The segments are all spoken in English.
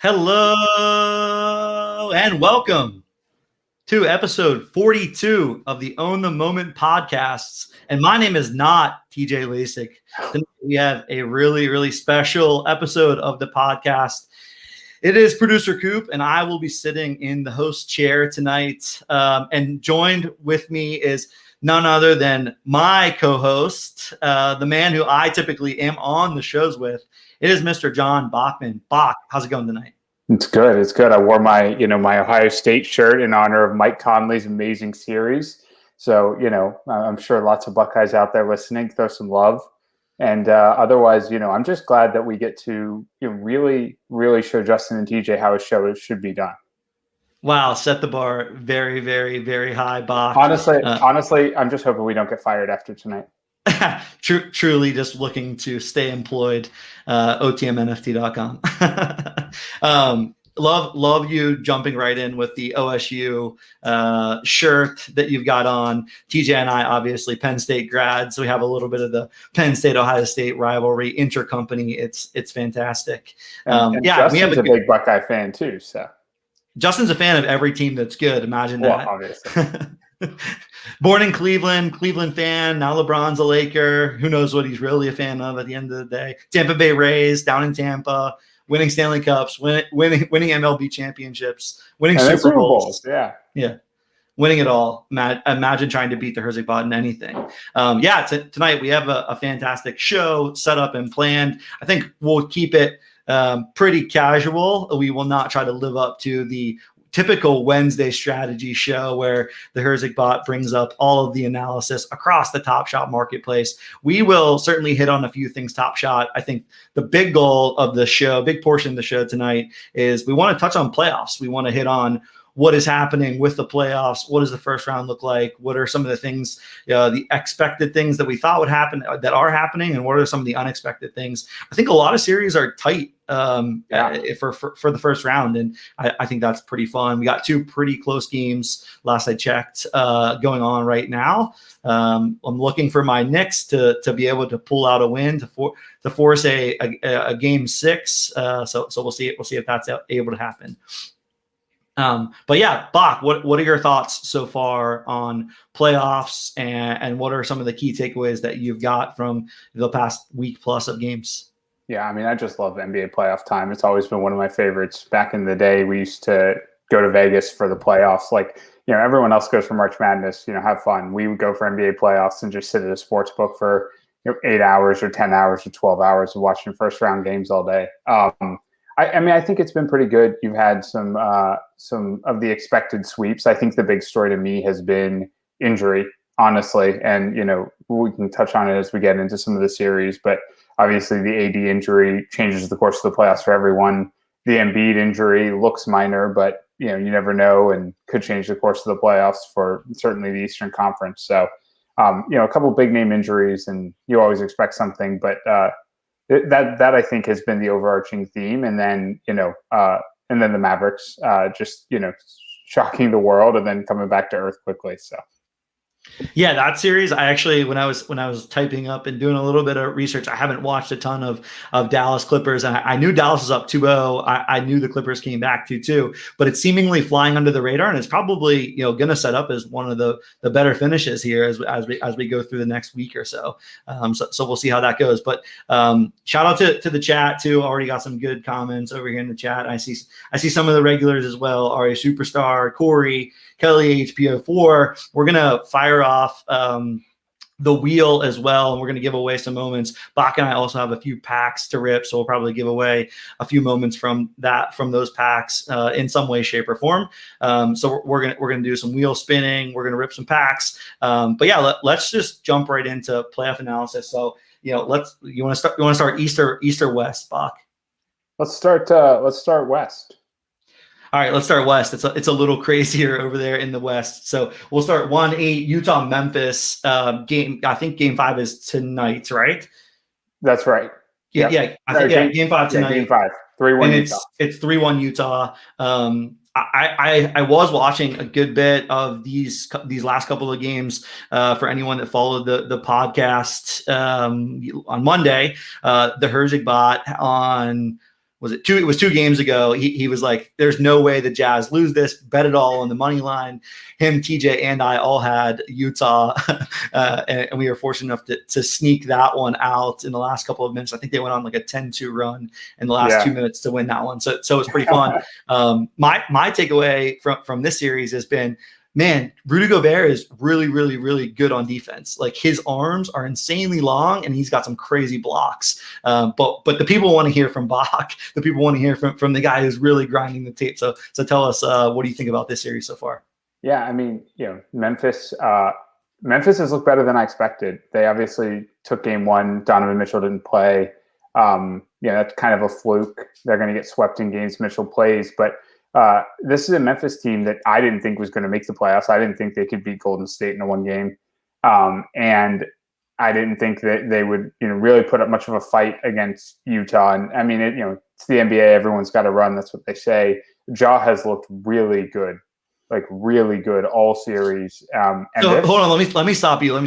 Hello and welcome to episode 42 of the Own the Moment podcasts. And my name is not TJ Lasik. Tonight we have a really special episode of the podcast. It is producer Cupe, and I will be sitting in the host chair tonight. And joined with me is none other than my co-host, the man who I typically am on the shows with. It is Mr. John Bachman. Bach, how's it going tonight? It's good. It's good. I wore my Ohio State shirt in honor of Mike Conley's amazing series. So, I'm sure lots of Buckeyes out there listening, throw some love. And otherwise, I'm just glad that we get to really show Justin and TJ how a show should be done. Wow, set the bar very high, Bach. Honestly, I'm just hoping we don't get fired after tonight. Truly just looking to stay employed. OTMNFT.com. Love you jumping right in with the OSU shirt that you've got on. TJ and I, obviously Penn State grads, so we have a little bit of the Penn State Ohio State rivalry intercompany. It's fantastic. And Justin's we have a big Buckeye fan too. So Justin's a fan of every team that's good. Imagine that. Obviously. Born in Cleveland fan. Now LeBron's a Laker. Who knows what he's really a fan of at the end of the day? Tampa Bay Rays, down in Tampa, winning Stanley Cups, winning MLB championships, winning Super Bowls. Yeah. Winning it all. Imagine trying to beat the Herzog in anything. Tonight we have a fantastic show set up and planned. I think we'll keep it pretty casual. We will not try to live up to the typical Wednesday strategy show where the Herzog bot brings up all of the analysis across the Top Shot marketplace. We will certainly hit on a few things Top Shot. I think the big goal of the show, big portion of the show tonight, is we want to touch on playoffs. We want to hit on what is happening with the playoffs. What does the first round look like? What are some of the things, the expected things that we thought would happen that are happening? And what are some of the unexpected things? I think a lot of series are tight for the first round. And I think that's pretty fun. We got two pretty close games last I checked going on right now. I'm looking for my Knicks to be able to pull out a win to force a game six. So we'll see if that's able to happen. But yeah, Bach, what are your thoughts so far on playoffs and what are some of the key takeaways that you've got from the past week plus of games? Yeah, I mean, I just love NBA playoff time. It's always been one of my favorites. Back in the day, we used to go to Vegas for the playoffs. Like, everyone else goes for March Madness, have fun. We would go for NBA playoffs and just sit at a sports book for 8 hours or 10 hours or 12 hours of watching first round games all day. I think it's been pretty good. You've had some of the expected sweeps. I think the big story to me has been injury, honestly. And, we can touch on it as we get into some of the series. But obviously the AD injury changes the course of the playoffs for everyone. The Embiid injury looks minor, but, you never know and could change the course of the playoffs for certainly the Eastern Conference. So, a couple big name injuries, and you always expect something. But that I think has been the overarching theme, and then the Mavericks shocking the world and then coming back to earth quickly. So yeah, that series, I actually, when I was typing up and doing a little bit of research, I haven't watched a ton of Dallas Clippers. And I knew Dallas was up 2-0. I knew the Clippers came back 2-2, but it's seemingly flying under the radar, and it's probably, going to set up as one of the better finishes here as we go through the next week or so. So we'll see how that goes. But shout out to the chat too. Already got some good comments over here in the chat. I see some of the regulars as well. Ari Superstar, Corey, Kelly, HPO4. We're going to fire off the wheel as well, and we're going to give away some moments. Bach and I also have a few packs to rip, so we'll probably give away a few moments from those packs in some way, shape, or form. So we're gonna do some wheel spinning. We're gonna rip some packs. But yeah, let's just jump right into playoff analysis. So you want to start East or West, Bach? Let's start West. All right, let's start West. It's a little crazier over there in the West. So we'll start 1-8 Utah-Memphis game. I think Game 5 is tonight, right? That's right. Yeah, I think Game 5 tonight. Game 5, 3-1 and Utah. It's 3-1 Utah. I was watching a good bit of these last couple of games for anyone that followed the podcast on Monday. The Herzog bot on was it two? It was 2 games ago. He was like, "There's no way the Jazz lose this. Bet it all on the money line." Him, TJ, and I all had Utah, and we were fortunate enough to sneak that one out in the last couple of minutes. I think they went on like a 10-2 run in the last 2 minutes to win that one. So it was pretty fun. My takeaway from this series has been, man, Rudy Gobert is really, really, really good on defense. Like, his arms are insanely long, and he's got some crazy blocks. But the people want to hear from Bach. The people want to hear from the guy who's really grinding the tape. So tell us, what do you think about this series so far? Yeah, I mean, Memphis has looked better than I expected. They obviously took game 1. Donovan Mitchell didn't play. That's kind of a fluke. They're going to get swept in games Mitchell plays, but this is a Memphis team that I didn't think was going to make the playoffs. I didn't think they could beat Golden State in a 1 game. And I didn't think that they would, really put up much of a fight against Utah. And I mean, it's the NBA. Everyone's got to run. That's what they say. Ja has looked really good, like really good all series. So hold on. Let me stop you.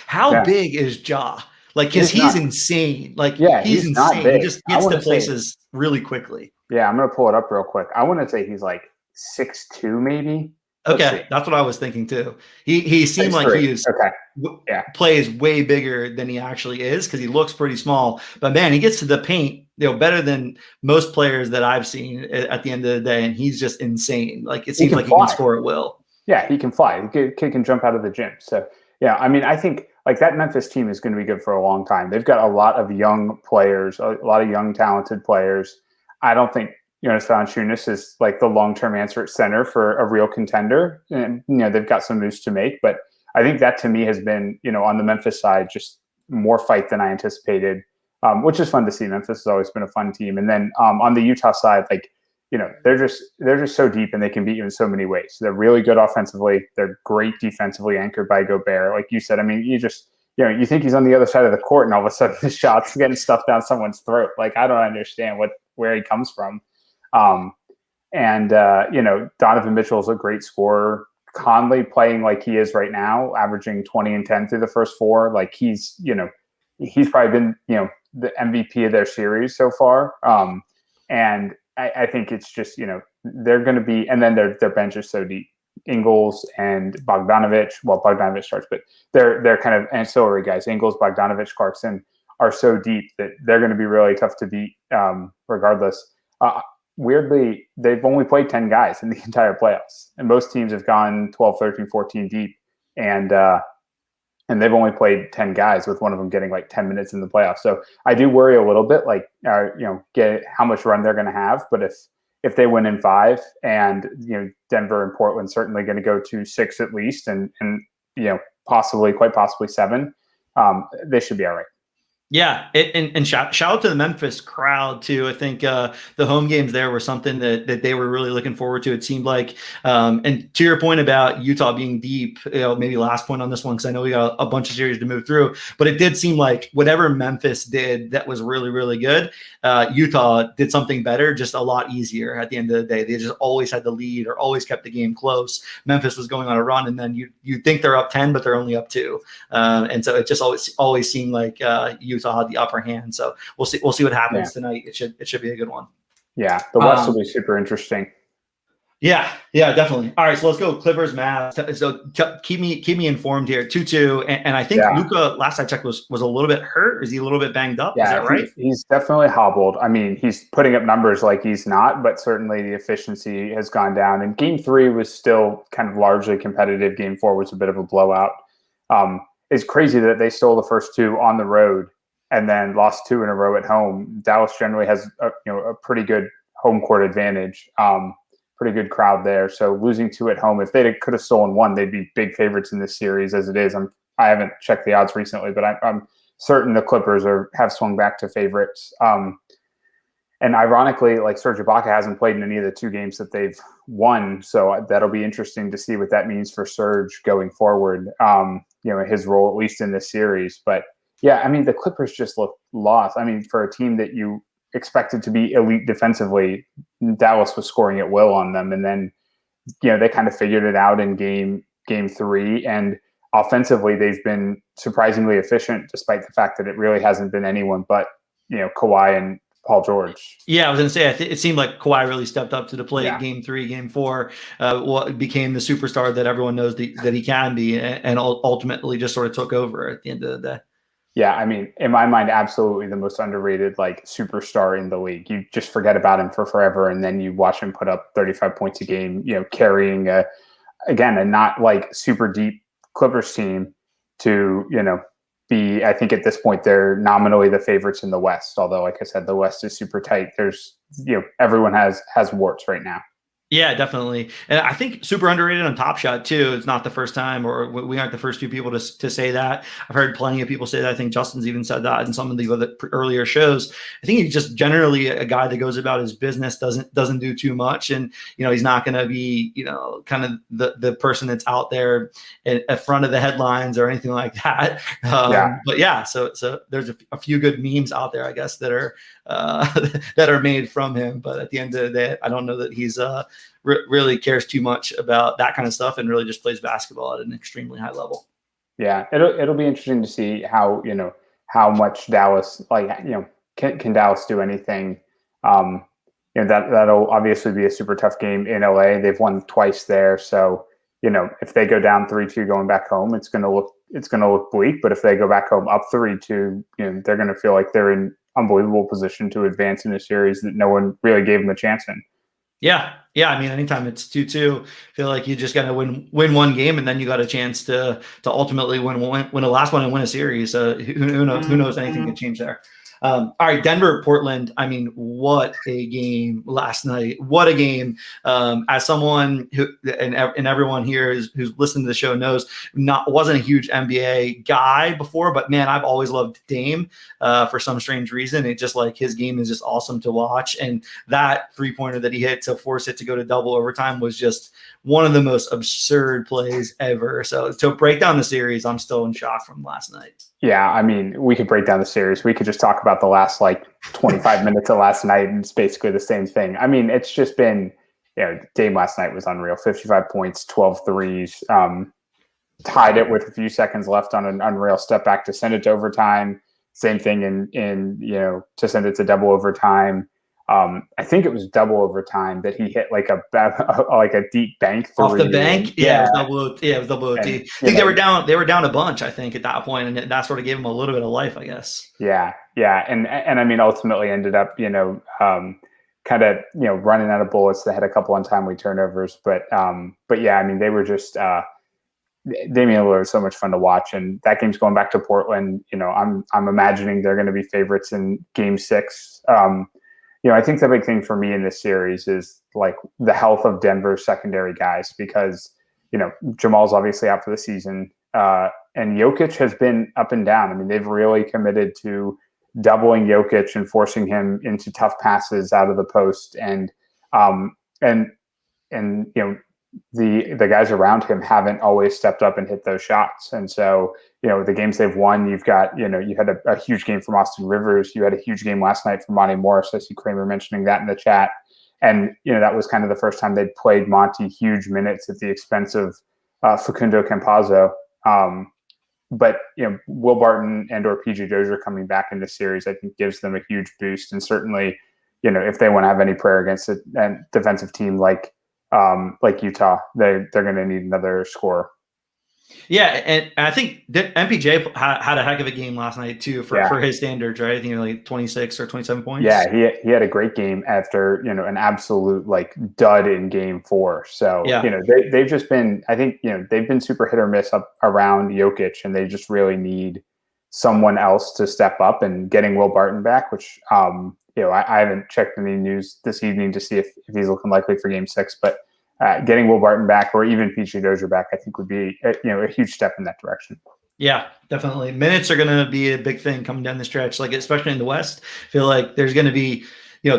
How big is Ja? Like, because he's insane. Like, he's insane. He just gets to places really quickly. Yeah, I'm going to pull it up real quick. I want to say he's like 6'2", maybe. Okay, that's what I was thinking too. He seemed like he is plays way bigger than he actually is, because he looks pretty small. But man, he gets to the paint, better than most players that I've seen at the end of the day, and he's just insane. Like, it seems like he can score at will. Yeah, he can fly. The kid can jump out of the gym. So yeah, I mean, I think like that Memphis team is going to be good for a long time. They've got a lot of young players, a lot of young talented players. I don't think Jonas Valanciunas is like the long-term answer at center for a real contender. And, they've got some moves to make, but I think that to me has been, on the Memphis side, just more fight than I anticipated, which is fun to see. Memphis has always been a fun team. And then on the Utah side, like, they're just so deep, and they can beat you in so many ways. They're really good offensively. They're great defensively, anchored by Gobert. Like you said, I mean, you think he's on the other side of the court, and all of a sudden the shot's getting stuffed down someone's throat. Like, I don't understand where he comes from. Donovan Mitchell is a great scorer. Conley playing like he is right now, averaging 20 and 10 through the first 4. Like, he's probably been, the MVP of their series so far. And I think it's just, they're going to be, and then their bench is so deep. Ingles and Bogdanovich. Well, Bogdanovich starts, but they're kind of ancillary guys. Ingles, Bogdanovich, Clarkson are so deep that they're going to be really tough to beat, regardless. Weirdly, they've only played 10 guys in the entire playoffs, and most teams have gone 12, 13, 14 deep, and they've only played 10 guys, with one of them getting like 10 minutes in the playoffs. So I do worry a little bit, like, get how much run they're going to have. But if they win in 5, and Denver and Portland certainly going to go to 6 at least, and quite possibly 7, they should be all right. Yeah, and shout out to the Memphis crowd too. I think the home games there were something that they were really looking forward to. It seemed like, and to your point about Utah being deep, maybe last point on this one, because I know we got a bunch of series to move through, but it did seem like whatever Memphis did that was really, really good, Utah did something better, just a lot easier at the end of the day. They just always had the lead, or always kept the game close. Memphis was going on a run, and then you think they're up 10, but they're only up 2, and so it just always seemed like Utah had the upper hand. So we'll see what happens tonight. It should be a good one. Yeah, the West will be super interesting. Yeah, definitely. All right, so let's go Clippers, Mavs. So keep me informed here. 2-2, and I think Luka, last I checked, was a little bit hurt. Is he a little bit banged up? Yeah, is that right? He's definitely hobbled. I mean, he's putting up numbers like he's not, but certainly the efficiency has gone down. And Game 3 was still kind of largely competitive. Game 4 was a bit of a blowout. It's crazy that they stole the first 2 on the road and then lost 2 in a row at home. Dallas generally has a pretty good home court advantage. Pretty good crowd there. So losing 2 at home, if they could have stolen 1, they'd be big favorites in this series as it is. I haven't checked the odds recently, but I'm certain the Clippers have swung back to favorites. And ironically, like, Serge Ibaka hasn't played in any of the 2 games that they've won. So that'll be interesting to see what that means for Serge going forward, his role, at least in this series. But yeah, I mean, the Clippers just look lost. I mean, for a team that you expected to be elite defensively, Dallas was scoring at will on them. And then, they kind of figured it out in game 3. And offensively, they've been surprisingly efficient, despite the fact that it really hasn't been anyone but, Kawhi and Paul George. Yeah, I was going to say, it seemed like Kawhi really stepped up to the plate. Game 3, Game 4, what became the superstar that everyone knows that he can be, and ultimately just sort of took over at the end of the day. Yeah, I mean, in my mind, absolutely the most underrated superstar in the league. You just forget about him for forever, and then you watch him put up 35 points a game, carrying a not super deep Clippers team to, be, I think at this point they're nominally the favorites in the West. Although, like I said, the West is super tight. There's, everyone has warts right now. Yeah, definitely. And I think super underrated on Top Shot too. It's not the first time, or we aren't the first two people to say that. I've heard plenty of people say that. I think Justin's even said that in some of the other earlier shows. I think he's just generally a guy that goes about his business, doesn't do too much. And, he's not going to be, kind of the person that's out there in front of the headlines or anything like that. But yeah, so there's a few good memes out there, I guess, that are made from him. But at the end of the day, I don't know that he's really cares too much about that kind of stuff, and really just plays basketball at an extremely high level. Yeah, it'll be interesting to see how much Dallas can Dallas do anything. That'll obviously be a super tough game in LA. They've won twice there, so if they go down 3-2 going back home, it's gonna look bleak. But if they go back home up 3-2, they're gonna feel like they're in unbelievable position to advance in a series that no one really gave them a chance in. Yeah. I mean, anytime it's 2-2, I feel like you just got to win one game, and then you got a chance to ultimately win the last one and win a series. Who knows? Anything can change there. All right, Denver, Portland. I mean, what a game last night. What a game. As someone who, and everyone here who's listened to the show knows, wasn't a huge NBA guy before, but man, I've always loved Dame for some strange reason. It just his game is just awesome to watch. And that 3-pointer that he hit to force it to go to double overtime was just one of the most absurd plays ever. So to break down the series, I'm still in shock from last night. Yeah, I mean, we could break down the series. We could just talk about the last 25 minutes of last night, and it's basically the same thing. I mean, it's just been, Dame last night was unreal. 55 points, 12 threes, tied it with a few seconds left on an unreal step back to send it to overtime. Same thing in to send it to double overtime. I think it was double overtime that he hit a deep bank three. Off the bank. Yeah, it was double OT. I think they were down a bunch, I think, at that point, and that sort of gave him a little bit of life, I guess. Yeah. And I mean, ultimately ended up, kind of, running out of bullets. They had a couple untimely turnovers, but yeah, I mean, they were just, Damian Lillard was so much fun to watch, and that game's going back to Portland. I'm imagining they're going to be favorites in Game 6. I think the big thing for me in this series is the health of Denver's secondary guys, because, Jamal's obviously out for the season, and Jokic has been up and down. I mean, they've really committed to doubling Jokic and forcing him into tough passes out of the post, and the guys around him haven't always stepped up and hit those shots. And so, the games they've won, you've got, you had a huge game from Austin Rivers. You had a huge game last night from Monty Morris. I see Kramer mentioning that in the chat. And, that was kind of the first time they'd played Monty huge minutes at the expense of Facundo Campazzo. But, Will Barton and or PJ Dozier coming back in this series, I think gives them a huge boost. And certainly, if they want to have any prayer against a defensive team like Utah, they're going to need another scorer. Yeah, and I think MPJ had a heck of a game last night too for his standards, right? I think 26 or 27 points. Yeah, he had a great game after an absolute dud in Game 4. So they've just been, I think they've been super hit or miss up around Jokic, and they just really need someone else to step up. And getting Will Barton back, which I haven't checked any news this evening to see if he's looking likely for Game 6, but getting Will Barton back, or even PJ Dozier back, I think would be a huge step in that direction. Yeah, definitely. Minutes are going to be a big thing coming down the stretch, especially in the West. I feel like there's going to be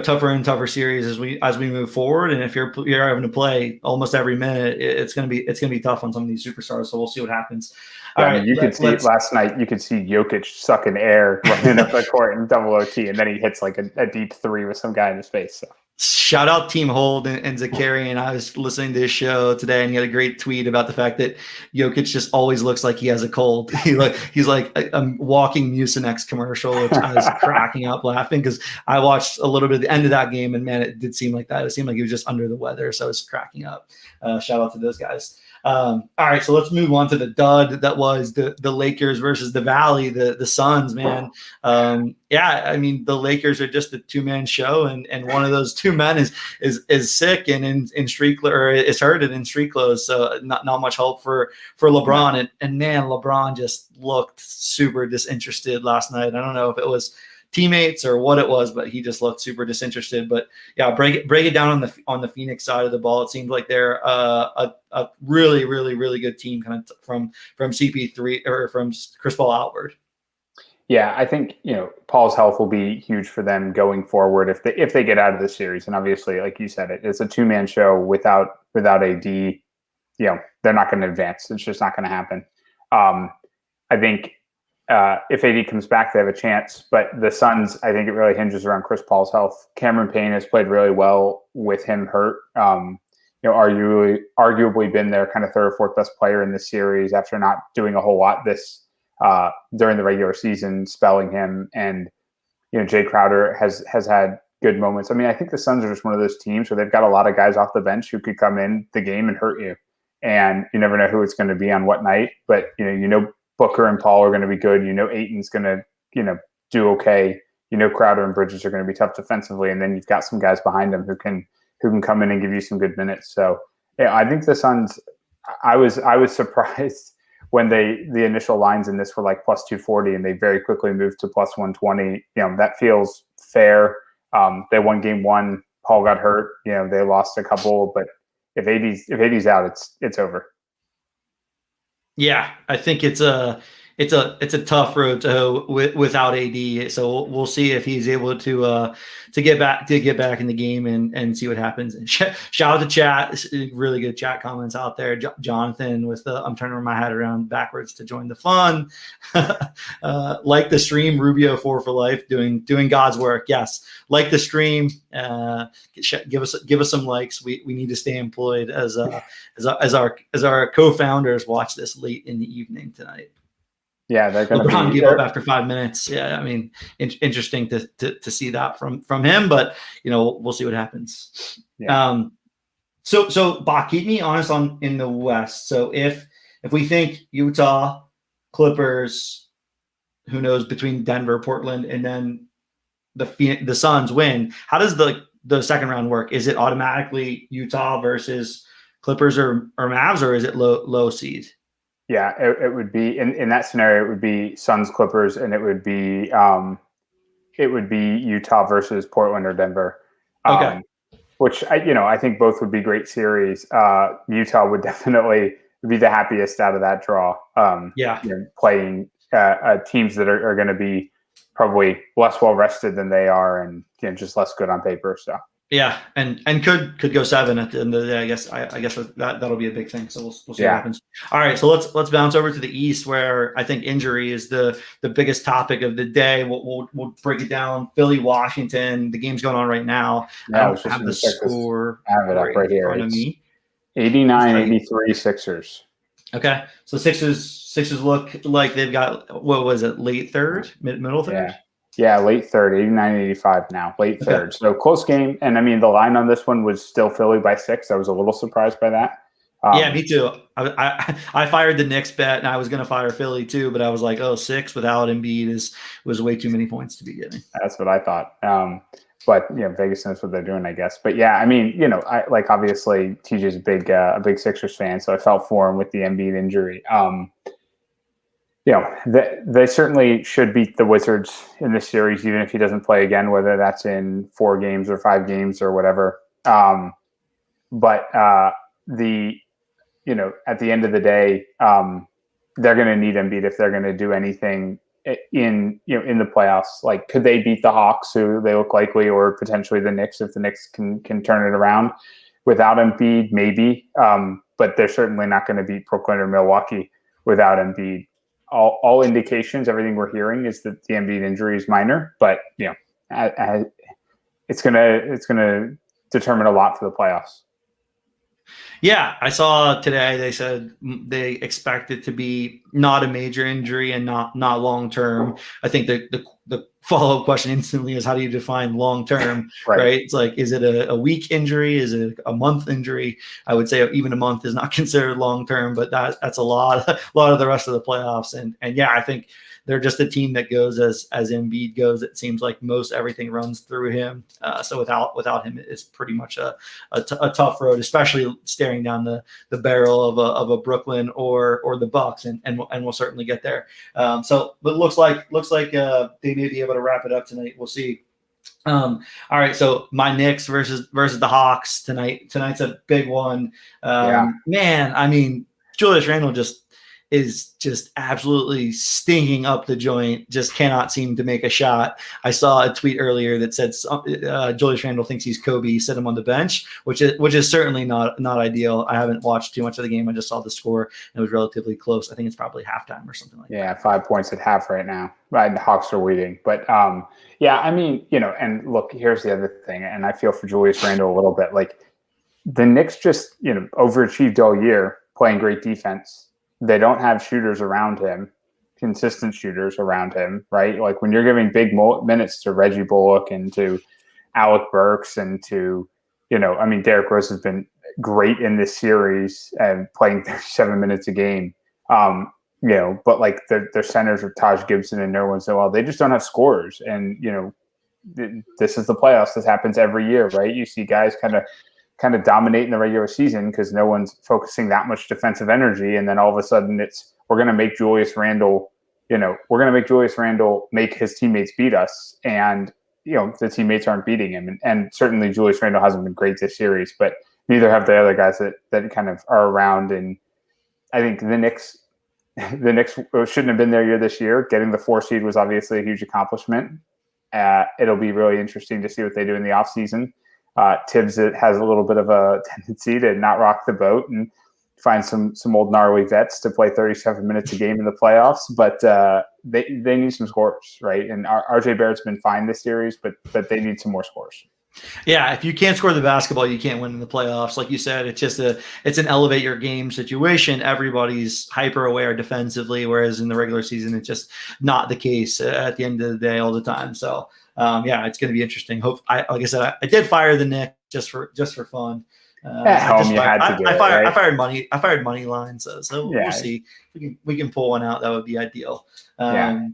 tougher and tougher series as we move forward. And if you're having to play almost every minute, it's going to be tough on some of these superstars. So we'll see what happens. All right, you could see last night. You could see Jokic sucking air running up the court in double OT, and then he hits a deep three with some guy in his face. So. Shout out Team Hold and Zakarian. I was listening to his show today, and he had a great tweet about the fact that Jokic just always looks like he has a cold. He's like a walking Mucinex commercial, which I was cracking up laughing because I watched a little bit of the end of that game, and man, it did seem like that. It seemed like he was just under the weather, so I was cracking up. Shout out to those guys. All right, so let's move on to the dud that was the Lakers versus the Valley, the Suns, man. Yeah, I mean, the Lakers are just a two-man show, and one of those two men is sick and in street or is hurt and in street clothes, so not much hope for LeBron. And man, LeBron just looked super disinterested last night. I don't know if it was teammates or what it was, but he just looked super disinterested. But yeah, break it down on the Phoenix side of the ball. It seems like they're a really, really, really good team, kind of from CP3 or from Chris Paul outward. Yeah, I think Paul's health will be huge for them going forward if they get out of this series. And obviously, like you said, it's a two-man show without AD. They're not going to advance. It's just not going to happen. I think if AD comes back, they have a chance. But the Suns, I think it really hinges around Chris Paul's health. Cameron Payne has played really well with him hurt. Arguably been their kind of third or fourth best player in this series after not doing a whole lot during the regular season, spelling him. And Jay Crowder has had good moments. I mean, I think the Suns are just one of those teams where they've got a lot of guys off the bench who could come in the game and hurt you. And you never know who it's going to be on what night. But Booker and Paul are going to be good. Ayton's going to do okay. Crowder and Bridges are going to be tough defensively, and then you've got some guys behind them who can come in and give you some good minutes. So yeah, I think the Suns. I was surprised when the initial lines in this were like plus 240, and they very quickly moved to plus 120. That feels fair. They won game one. Paul got hurt. They lost a couple, but if AD's out, it's over. Yeah, I think it's a tough road to hoe without AD. So we'll see if he's able to get back in the game and see what happens. And shout out to chat, really good chat comments out there. Jonathan with I'm turning my hat around backwards to join the fun. Like the stream, Rubio 4 for life, doing God's work. Yes, like the stream. Give us some likes. We need to stay employed as our co-founders watch this late in the evening tonight. Yeah, they're going to give up after 5 minutes. Yeah, I mean, interesting to see that from him, but we'll see what happens. Yeah. So Bach, keep me honest in the West. So if we think Utah, Clippers, who knows, between Denver, Portland, and then the Suns win, how does the second round work? Is it automatically Utah versus Clippers or Mavs, or is it low seed? Yeah, it would be in that scenario. It would be Suns, Clippers, and it would be Utah versus Portland or Denver. Okay, which I think both would be great series. Utah would definitely be the happiest out of that draw. Playing teams that are going to be probably less well rested than they are, and just less good on paper. So. Yeah, and could go 7 at the end of the day. I guess that'll be a big thing. So we'll see what happens. All right, so let's bounce over to the East, where I think injury is the biggest topic of the day. We'll break it down. Philly, Washington. The game's going on right now. Yeah, I don't have the score. I have it up right here. In front of me. 89-83 Sixers. Okay, so Sixers look like they've got, what was it, late third, middle third? Yeah, late third, 89-85 now, late third. So close game. And I mean, the line on this one was still Philly by 6. I was a little surprised by that. Yeah, me too. I fired the Knicks bet, and I was going to fire Philly too, but I was like, 6 without Embiid was way too many points to be getting. That's what I thought. But Vegas knows what they're doing, I guess. But yeah, I mean, obviously TJ's a big Sixers fan, so I felt for him with the Embiid injury. They certainly should beat the Wizards in this series, even if he doesn't play again, whether that's in 4 games or 5 games or whatever. But at the end of the day, they're going to need Embiid if they're going to do anything in the playoffs. Like, could they beat the Hawks, who they look likely, or potentially the Knicks if the Knicks can turn it around without Embiid? Maybe, but they're certainly not going to beat Brooklyn or Milwaukee without Embiid. All indications, everything we're hearing is that the Embiid injury is minor, but it's gonna determine a lot for the playoffs. Yeah, I saw today they said they expect it to be not a major injury and not long term. I think the follow up question instantly is, how do you define long term? Right. It's like, is it a week injury? Is it a month injury? I would say even a month is not considered long term, but that's a lot of the rest of the playoffs. And yeah, I think they're just a team that goes as Embiid goes. It seems like most everything runs through him. So without him, it's pretty much a tough road, especially staring down the barrel of a Brooklyn or the Bucks, and we'll certainly get there. But looks like they may be able to wrap it up tonight. We'll see. All right, so my Knicks versus the Hawks tonight. Tonight's a big one. Man, I mean, Julius Randle is just absolutely stinking up the joint, just cannot seem to make a shot. I saw a tweet earlier that said Julius Randle thinks he's Kobe, set him on the bench, which is certainly not ideal. I haven't watched too much of the game. I just saw the score, and it was relatively close. I think it's probably halftime or something like that. Yeah, 5 points at half right now. Right, the Hawks are leading. But, yeah, I mean, and look, here's the other thing, and I feel for Julius Randle a little bit. Like, the Knicks just, overachieved all year, playing great defense. They don't have shooters around him, consistent shooters around him, right? Like, when you're giving big minutes to Reggie Bullock and to Alec Burks and to, Derrick Rose has been great in this series and playing 37 minutes a game. But like their centers are Taj Gibson and Nerlens Noel. They just don't have scorers. And, this is the playoffs. This happens every year, right? You see guys kind of dominate in the regular season because no one's focusing that much defensive energy. And then all of a sudden we're going to make Julius Randle, make his teammates beat us. And, the teammates aren't beating him. And certainly Julius Randle hasn't been great this series, but neither have the other guys that kind of are around. And I think the Knicks shouldn't have been there this year. Getting the 4 seed was obviously a huge accomplishment. It'll be really interesting to see what they do in the offseason. Tibbs has a little bit of a tendency to not rock the boat and find some old gnarly vets to play 37 minutes a game in the playoffs, but they need some scores, right? And RJ Barrett's been fine this series, but they need some more scores. Yeah, if you can't score the basketball, you can't win in the playoffs. Like you said, it's an elevate your game situation. Everybody's hyper aware defensively, whereas in the regular season, it's just not the case at the end of the day all the time. So it's going to be interesting. Like I said, I did fire the Knicks just for fun. I fired money line. So we'll see. We can pull one out. That would be ideal. All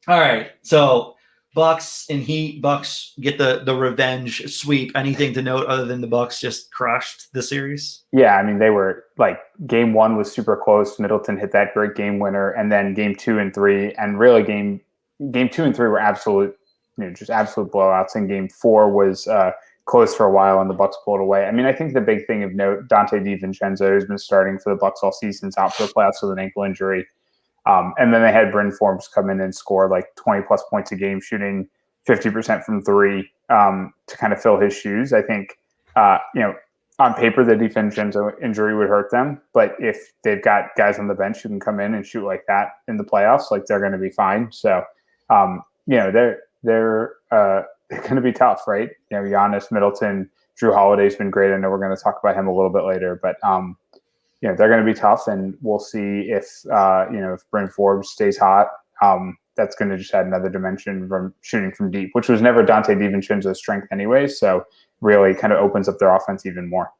right. So Bucks and Heat. Bucks get the revenge sweep. Anything to note other than the Bucks just crushed the series? Yeah, I mean, they were like, game 1 was super close. Middleton hit that great game winner, and then game 2 and 3, and really game 2 and 3 were absolute blowouts. And game 4 was close for a while, and the Bucks pulled away. I mean, I think the big thing of note, Dante DiVincenzo, who's been starting for the Bucks all season, is out for the playoffs with an ankle injury. And then they had Bryn Forbes come in and score like 20-plus points a game, shooting 50% from 3 to kind of fill his shoes. I think, on paper, the DiVincenzo injury would hurt them. But if they've got guys on the bench who can come in and shoot like that in the playoffs, like, they're going to be fine. So, they're going to be tough, right? Giannis, Middleton, Drew Holiday's been great. I know we're going to talk about him a little bit later, but they're going to be tough, and we'll see if Bryn Forbes stays hot. That's going to just add another dimension from shooting from deep, which was never Dante DiVincenzo's strength anyway. So really kind of opens up their offense even more.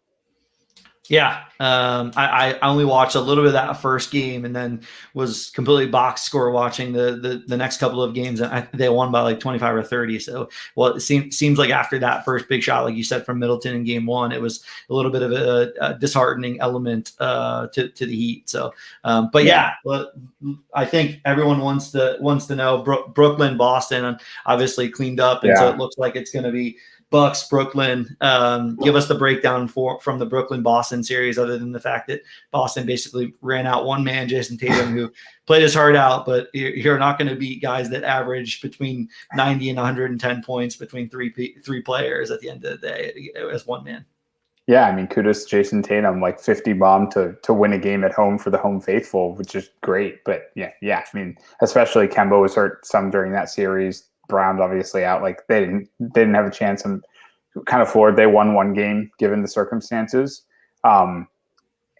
Yeah. I only watched a little bit of that first game and then was completely box score watching the next couple of games. And they won by like 25 or 30. So, it seems like after that first big shot, like you said, from Middleton in game 1, it was a little bit of a disheartening element to the Heat. So, but I think everyone wants to know Brooklyn, Boston obviously cleaned up. And so it looks like it's going to be Bucks, Brooklyn. Give us the breakdown from the Brooklyn-Boston series, other than the fact that Boston basically ran out one man, Jason Tatum, who played his heart out, but you're not going to beat guys that average between 90 and 110 points between three players at the end of the day as one man. Yeah, I mean, kudos to Jason Tatum, like 50 bomb to win a game at home for the home faithful, which is great. But yeah, I mean, especially Kemba was hurt some during that series. Brown's obviously out. Like, they didn't have a chance. I'm kind of floored. They won one game given the circumstances. And,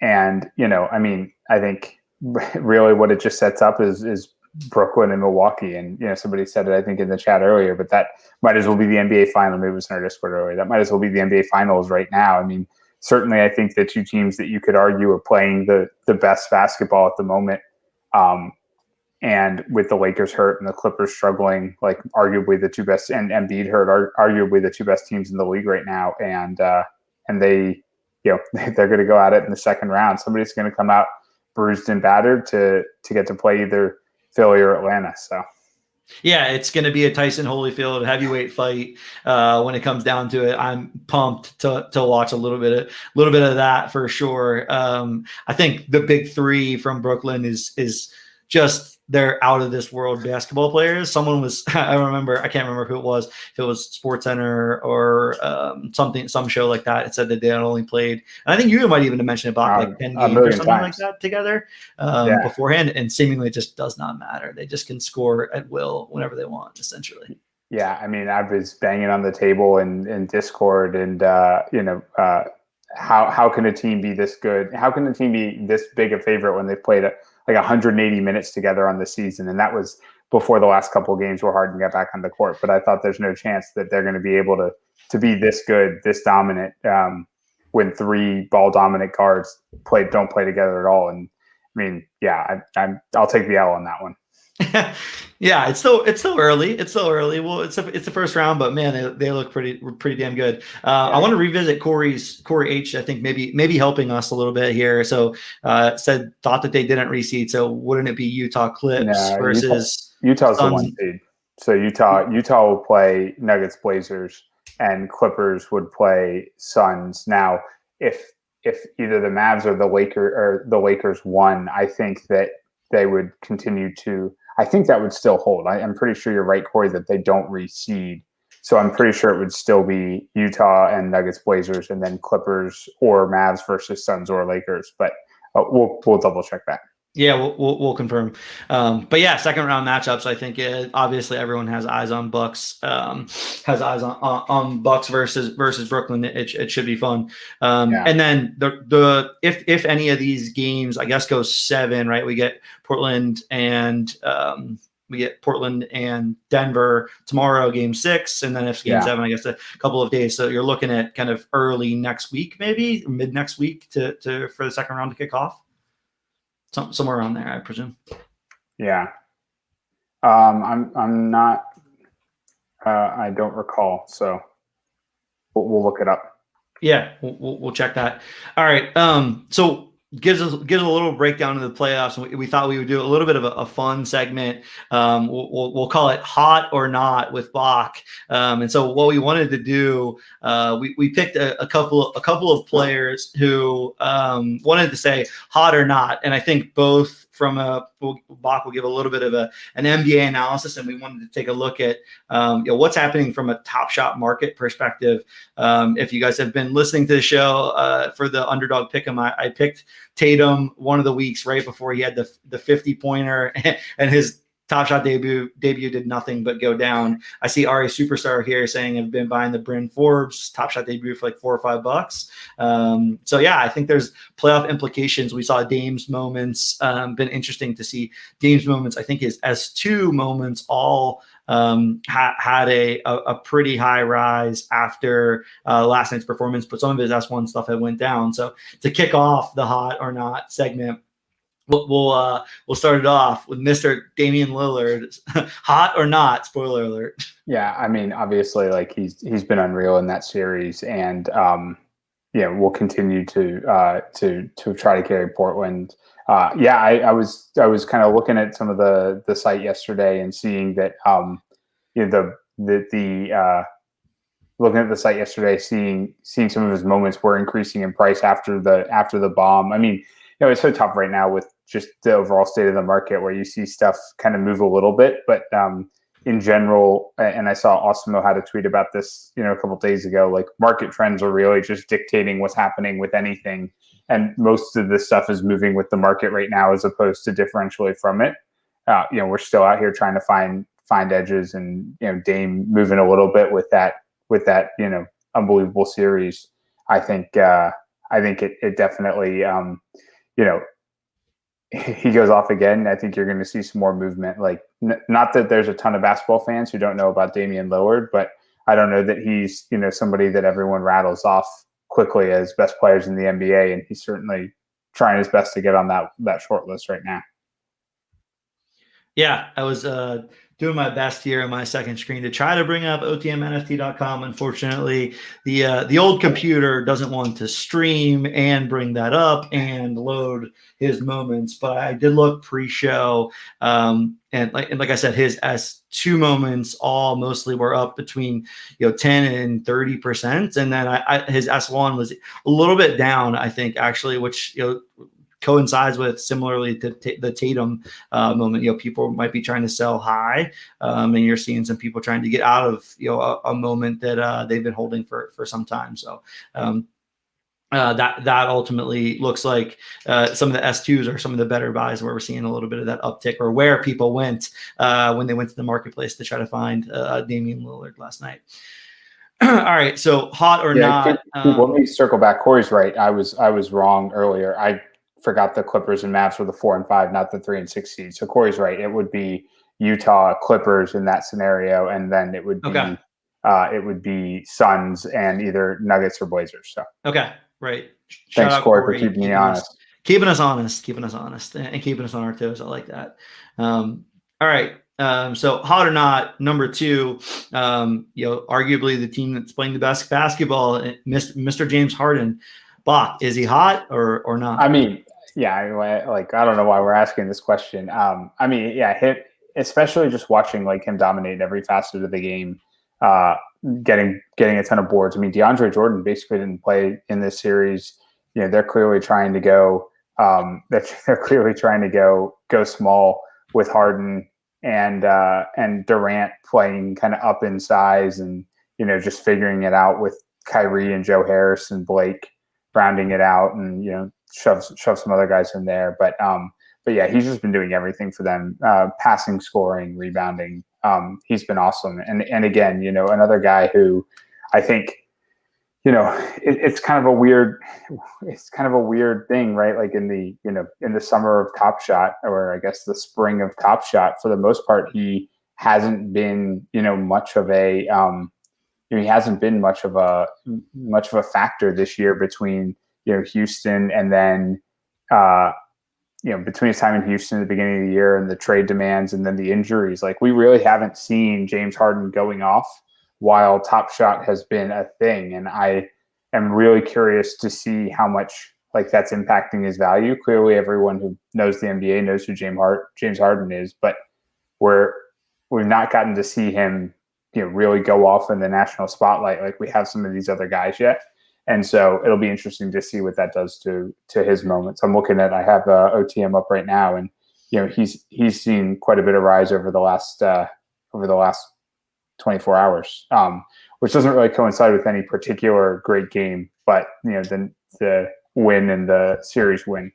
I mean, I think really what it just sets up is Brooklyn and Milwaukee. And, somebody said it, I think, in the chat earlier, but that might as well be the NBA final. Maybe it was in our Discord earlier. That might as well be the NBA finals right now. I mean, certainly I think the two teams that you could argue are playing the best basketball at the moment. And with the Lakers hurt and the Clippers struggling, like arguably the two best, and Embiid hurt, are arguably the two best teams in the league right now. And they, they're going to go at it in the second round. Somebody's going to come out bruised and battered to get to play either Philly or Atlanta. So, yeah, it's going to be a Tyson Holyfield heavyweight fight when it comes down to it. I'm pumped to watch a little bit of that for sure. I think the big three from Brooklyn is just they're out of this world basketball players. Someone was, I can't remember who it was, if it was SportsCenter or some show like that. It said that they had only played, and I think you might even have mentioned about like 10 games or something like that together beforehand, and seemingly it just does not matter. They just can score at will whenever they want, essentially. Yeah, I mean, I was banging on the table in Discord, and how can a team be this good? How can a team be this big a favorite when they've played like 180 minutes together on the season? And that was before the last couple of games where Harden got back on the court. But I thought there's no chance that they're going to be able to be this good, this dominant, when three ball dominant guards don't play together at all. And I mean, yeah, I'll take the L on that one. Yeah, it's still early. It's still early. Well, it's the first round, but man, they look pretty damn good. I want to revisit Corey H. I think maybe helping us a little bit here. So thought that they didn't reseed. So wouldn't it be Utah Clips versus Utah's Suns? The one seed. So Utah will play Nuggets Blazers, and Clippers would play Suns. Now, if either the Mavs or the Lakers won, I think that they would continue to. I think that would still hold. I'm pretty sure you're right, Corey, that they don't reseed. So I'm pretty sure it would still be Utah and Nuggets Blazers, and then Clippers or Mavs versus Suns or Lakers. But we'll double check that. Yeah, we'll confirm. But yeah, second round matchups. I think obviously everyone has eyes on Bucks. Has eyes on Bucks versus Brooklyn. It should be fun. And then the if any of these games, I guess, go 7, right? We get Portland and Denver tomorrow, game 6, and then if game 7, I guess a couple of days. So you're looking at kind of early next week, maybe mid next week for the second round to kick off. Somewhere around there, I presume. Yeah. I'm not. I don't recall. So we'll look it up. Yeah, we'll check that. All right. So gives a little breakdown of the playoffs. We thought we would do a little bit of a fun segment. We'll call it Hot or Not with Bach. And so what we wanted to do, we picked a couple of players who wanted to say hot or not, and I think both from Bach will give a little bit of an NBA analysis, and we wanted to take a look at what's happening from a Top Shot market perspective. If you guys have been listening to the show for the Underdog Pick'em, I picked Tatum one of the weeks right before he had the 50-pointer, and his Top Shot debut did nothing but go down. I see Ari Superstar here saying I've been buying the Bryn Forbes Top Shot debut for like $4 or $5. So yeah, I think there's playoff implications. We saw Dame's moments. Been interesting to see Dame's moments. I think his S2 moments all had a pretty high rise after last night's performance, but some of his S1 stuff had went down. So to kick off the Hot or Not segment, we'll start it off with Mr. Damian Lillard. Hot or not? Spoiler alert. Yeah, I mean, obviously, like he's been unreal in that series, and we'll continue to try to carry Portland. I was kind of looking at some of the site yesterday and seeing that looking at the site yesterday, seeing some of his moments were increasing in price after the bomb. I mean, it's so tough right now with just the overall state of the market where you see stuff kind of move a little bit, but in general, and I saw Osmo had a tweet about this, a couple of days ago, like market trends are really just dictating what's happening with anything. And most of this stuff is moving with the market right now, as opposed to differentially from it. We're still out here trying to find edges, and Dame moving a little bit with that unbelievable series. I think it definitely he goes off again. I think you're going to see some more movement. Like, not that there's a ton of basketball fans who don't know about Damian Lillard, but I don't know that he's, somebody that everyone rattles off quickly as best players in the NBA. And he's certainly trying his best to get on that short list right now. Yeah, I was doing my best here on my second screen to try to bring up otmnft.com. Unfortunately, the old computer doesn't want to stream and bring that up and load his moments. But I did look pre-show, and like I said, his S2 moments all mostly were up between 10 and 30%, and then his S1 was a little bit down, I think, actually, which coincides with similarly to the Tatum moment. People might be trying to sell high, and you're seeing some people trying to get out of a moment that they've been holding for some time. So that ultimately looks like some of the S2s are some of the better buys where we're seeing a little bit of that uptick, or where people went when they went to the marketplace to try to find Damian Lillard last night. All right, so hot or not? Let me circle back. Corey's right. I was wrong earlier. I forgot the Clippers and Mavs were the 4 and 5, not the 3 and 6 seeds. So Corey's right. It would be Utah, Clippers in that scenario, and then it would be Suns and either Nuggets or Blazers. So right. Thanks, Corey, for keeping me honest. Keeping us honest, and keeping us on our toes. I like that. All right. So hot or not, number 2, arguably the team that's playing the best basketball, Mr. James Harden. Bach, is he hot or not? I mean, yeah, I don't know why we're asking this question. Especially just watching him dominate every facet of the game, getting a ton of boards. I mean, DeAndre Jordan basically didn't play in this series. They're clearly trying to go. They're clearly trying to go small with Harden and Durant playing kind of up in size, and just figuring it out with Kyrie and Joe Harris and Blake rounding it out, and shove some other guys in there. But yeah, he's just been doing everything for them, passing, scoring, rebounding. He's been awesome. And again, another guy who I think, it's kind of a weird thing, right? Like in the summer of Top Shot, or I guess the spring of Top Shot, for the most part, he hasn't been, much of a, he hasn't been much of a factor this year between Houston and then between his time in Houston at the beginning of the year and the trade demands and then the injuries. Like, we really haven't seen James Harden going off while Top Shot has been a thing, and I am really curious to see how much that's impacting his value. Clearly, everyone who knows the NBA knows who James Harden is, but we've not gotten to see him really go off in the national spotlight like we have some of these other guys yet. And so it'll be interesting to see what that does to his moments. I have OTM up right now, and he's seen quite a bit of rise over the last 24 hours, which doesn't really coincide with any particular great game, but the win and the series win.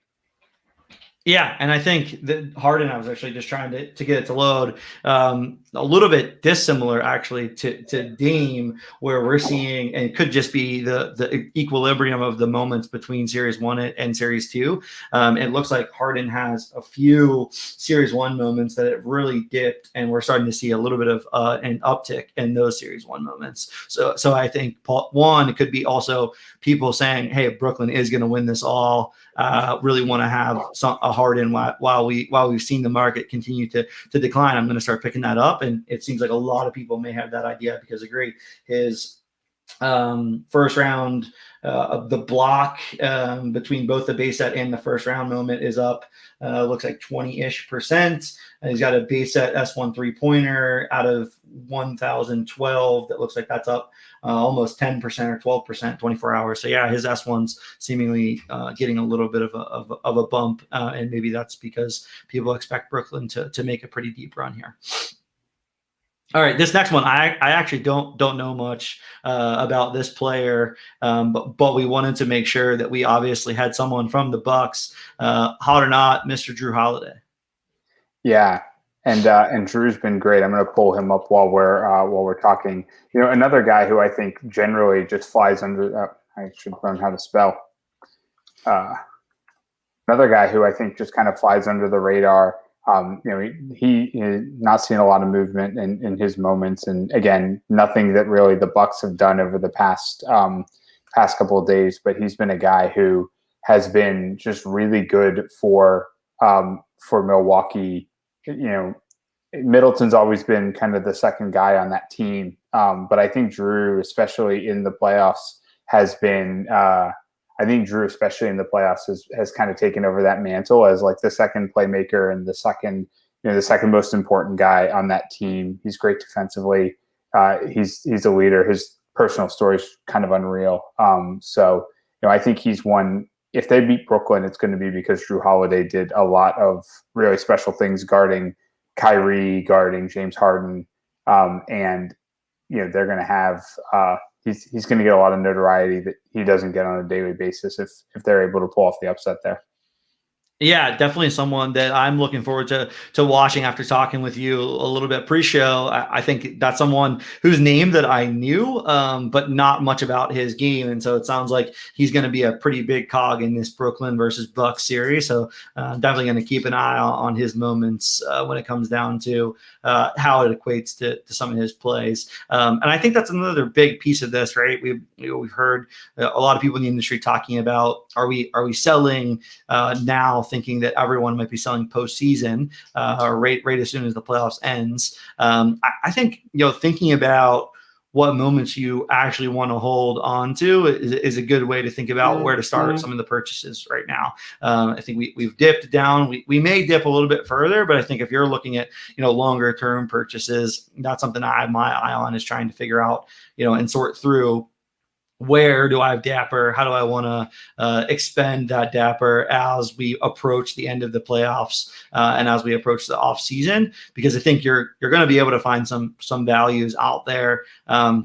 Yeah, and I think that Harden, I was actually just trying to get it to load, a little bit dissimilar actually to Dame, where we're seeing, and it could just be the equilibrium of the moments between Series 1 and Series 2. It looks like Harden has a few Series 1 moments that have really dipped, and we're starting to see a little bit of an uptick in those Series 1 moments. So I think, one, it could be also people saying, hey, Brooklyn is going to win this all. Really want to have a Harden while we've seen the market continue to decline. I'm going to start picking that up, and it seems like a lot of people may have that idea because agree his first round of the block between both the base set and the first round moment is up. Looks like 20-ish%. He's got a base set S1 3-pointer out of 1,012 that looks like that's up almost 10% or 12%, 24 hours. So yeah, his S1's seemingly getting a little bit of a bump, and maybe that's because people expect Brooklyn to make a pretty deep run here. All right, this next one, I actually don't know much about this player, but we wanted to make sure that we obviously had someone from the Bucks, hot or not, Mr. Drew Holiday. Yeah, And Drew's been great. I'm going to pull him up while we're talking. Another guy who I think generally just flies under. I should learn how to spell. Another guy who I think just kind of flies under the radar. He is not seeing a lot of movement in his moments, and again, nothing that really the Bucks have done over the past couple of days. But he's been a guy who has been just really good for Milwaukee. Middleton's always been kind of the second guy on that team, but I think Drew, especially in the playoffs, has been. I think Drew, especially in the playoffs, has kind of taken over that mantle as like the second playmaker and the second most important guy on that team. He's great defensively. He's a leader. His personal story is kind of unreal. So I think he's one. If they beat Brooklyn, it's going to be because Drew Holiday did a lot of really special things guarding Kyrie, guarding James Harden, and they're going to have. He's going to get a lot of notoriety that he doesn't get on a daily basis if they're able to pull off the upset there. Yeah, definitely someone that I'm looking forward to watching after talking with you a little bit pre-show. I think that's someone whose name that I knew, but not much about his game. And so it sounds like he's going to be a pretty big cog in this Brooklyn versus Bucks series. So definitely going to keep an eye on his moments when it comes down to how it equates to some of his plays. And I think that's another big piece of this, right? We've heard a lot of people in the industry talking about, are we selling now, thinking that everyone might be selling postseason or right as soon as the playoffs ends. I think, thinking about what moments you actually want to hold on to is a good way to think about where to start some of the purchases right now. I think we've dipped down. We may dip a little bit further, but I think if you're looking at, longer term purchases, that's something I have my eye on, is trying to figure out, and sort through, where do I have Dapper? How do I want to expend that Dapper as we approach the end of the playoffs and as we approach the off season? Because I think you're going to be able to find some values out there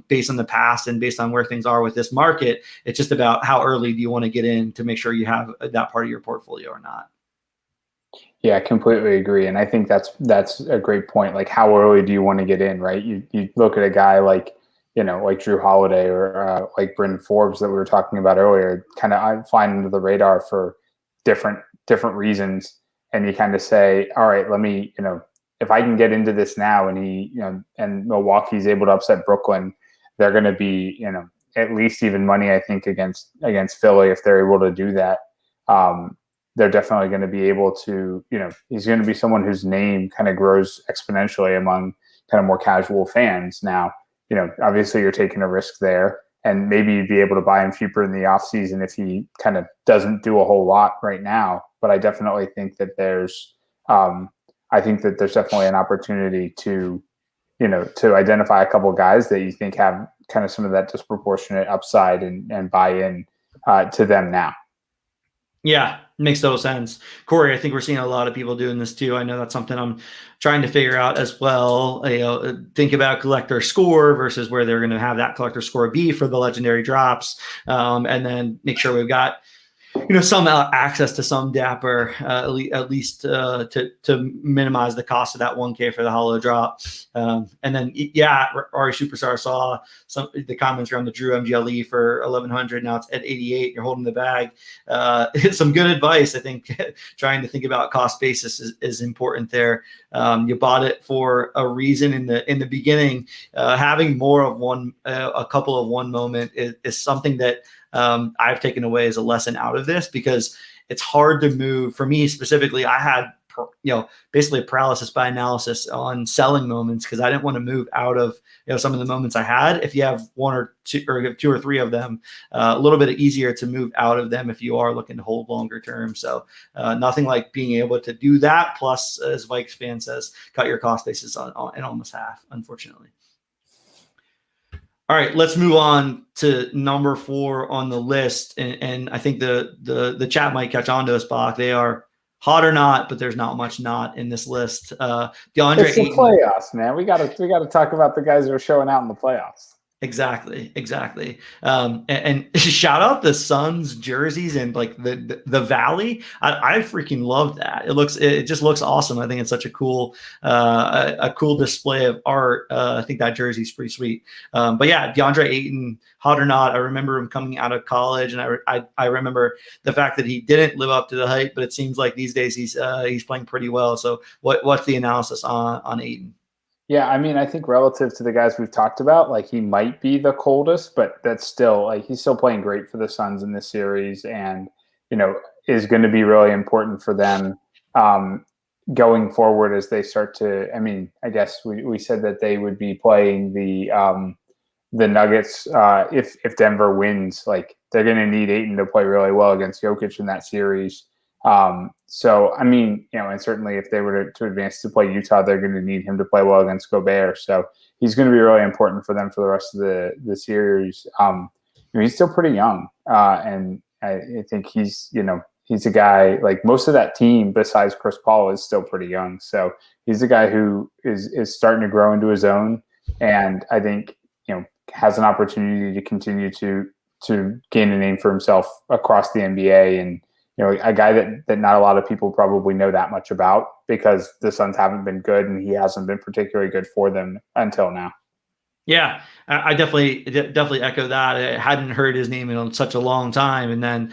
based on the past and based on where things are with this market. It's just about how early do you want to get in to make sure you have that part of your portfolio or not. Yeah, I completely agree. And I think that's a great point. Like, how early do you want to get in, right? You look at a guy like Drew Holiday or like Bryn Forbes that we were talking about earlier, kind of flying under the radar for different reasons. And you kind of say, all right, let me, if I can get into this now, and and Milwaukee's able to upset Brooklyn, they're going to be, at least even money, I think, against Philly if they're able to do that. They're definitely going to be able to, he's going to be someone whose name kind of grows exponentially among kind of more casual fans now. Obviously you're taking a risk there, and maybe you'd be able to buy him cheaper in the offseason if he kind of doesn't do a whole lot right now. But I definitely think that there's definitely an opportunity to identify a couple of guys that you think have kind of some of that disproportionate upside and buy in to them now. Yeah, makes total sense. Corey, I think we're seeing a lot of people doing this too. I know that's something I'm trying to figure out as well. Think about collector score versus where they're going to have that collector score be for the legendary drops, and then make sure we've got some access to some Dapper, at least to minimize the cost of that 1K for the hollow drop. And then, Ari Superstar saw the comments around the Drew MGLE for 1,100. Now it's at 88. You're holding the bag. Some good advice. I think trying to think about cost basis is important there. You bought it for a reason in the beginning. Having more of one, a couple of one moment is something that I've taken away as a lesson out of this, because it's hard to move. For me specifically, I had basically paralysis by analysis on selling moments because I didn't want to move out of some of the moments I had. If you have one or two or three of them, a little bit easier to move out of them if you are looking to hold longer term. So nothing like being able to do that. Plus, as Vikes fan says, cut your cost basis in almost half, unfortunately. All right, let's move on to number 4 on the list, and I think the chat might catch on to us, Bach. They are hot or not, but there's not much not in this list. DeAndre it's the Ayton, playoffs, man. We got to talk about the guys who are showing out in the playoffs. Exactly. And shout out the Suns jerseys and like the Valley. I freaking love that. It just looks awesome. I think it's such a cool a cool display of art. I think that jersey's pretty sweet. But yeah, DeAndre Ayton, hot or not, I remember him coming out of college, and I remember the fact that he didn't live up to the hype. But it seems like these days he's playing pretty well. So what's the analysis on Ayton? Yeah, I mean, I think relative to the guys we've talked about, like he might be the coldest, but that's still like he's still playing great for the Suns in this series, and is going to be really important for them going forward as they start to. I mean, I guess we said that they would be playing the Nuggets if Denver wins. Like they're going to need Ayton to play really well against Jokic in that series. So, I mean, and certainly if they were to advance to play Utah, they're going to need him to play well against Gobert. So he's going to be really important for them for the rest of the series. He's still pretty young. And I think he's a guy like most of that team besides Chris Paul is still pretty young. So he's a guy who is starting to grow into his own. And I think, has an opportunity to continue to gain a name for himself across the NBA, and a guy that not a lot of people probably know that much about because the Suns haven't been good and he hasn't been particularly good for them until now. Yeah, I definitely echo that. I hadn't heard his name in such a long time, and then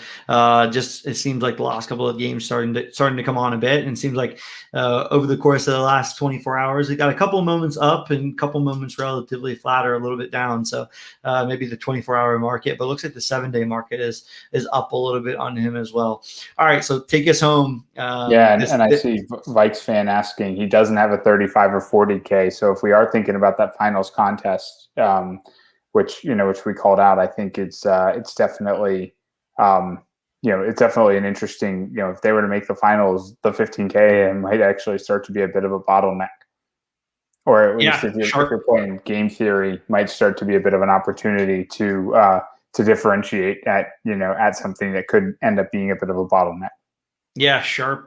just it seems like the last couple of games starting to come on a bit, and it seems like over the course of the last 24 hours, he got a couple moments up and a couple moments relatively flat or a little bit down. So maybe the 24-hour market, but it looks like the 7-day market is up a little bit on him as well. All right, so take us home. And I see Vikes fan asking, he doesn't have a 35 or 40K. So if we are thinking about that finals contest, which we called out, I think it's definitely it's definitely an interesting, if they were to make the finals, the 15K might actually start to be a bit of a bottleneck, or at least if you're playing game theory, might start to be a bit of an opportunity to differentiate at something that could end up being a bit of a bottleneck. Yeah, sharp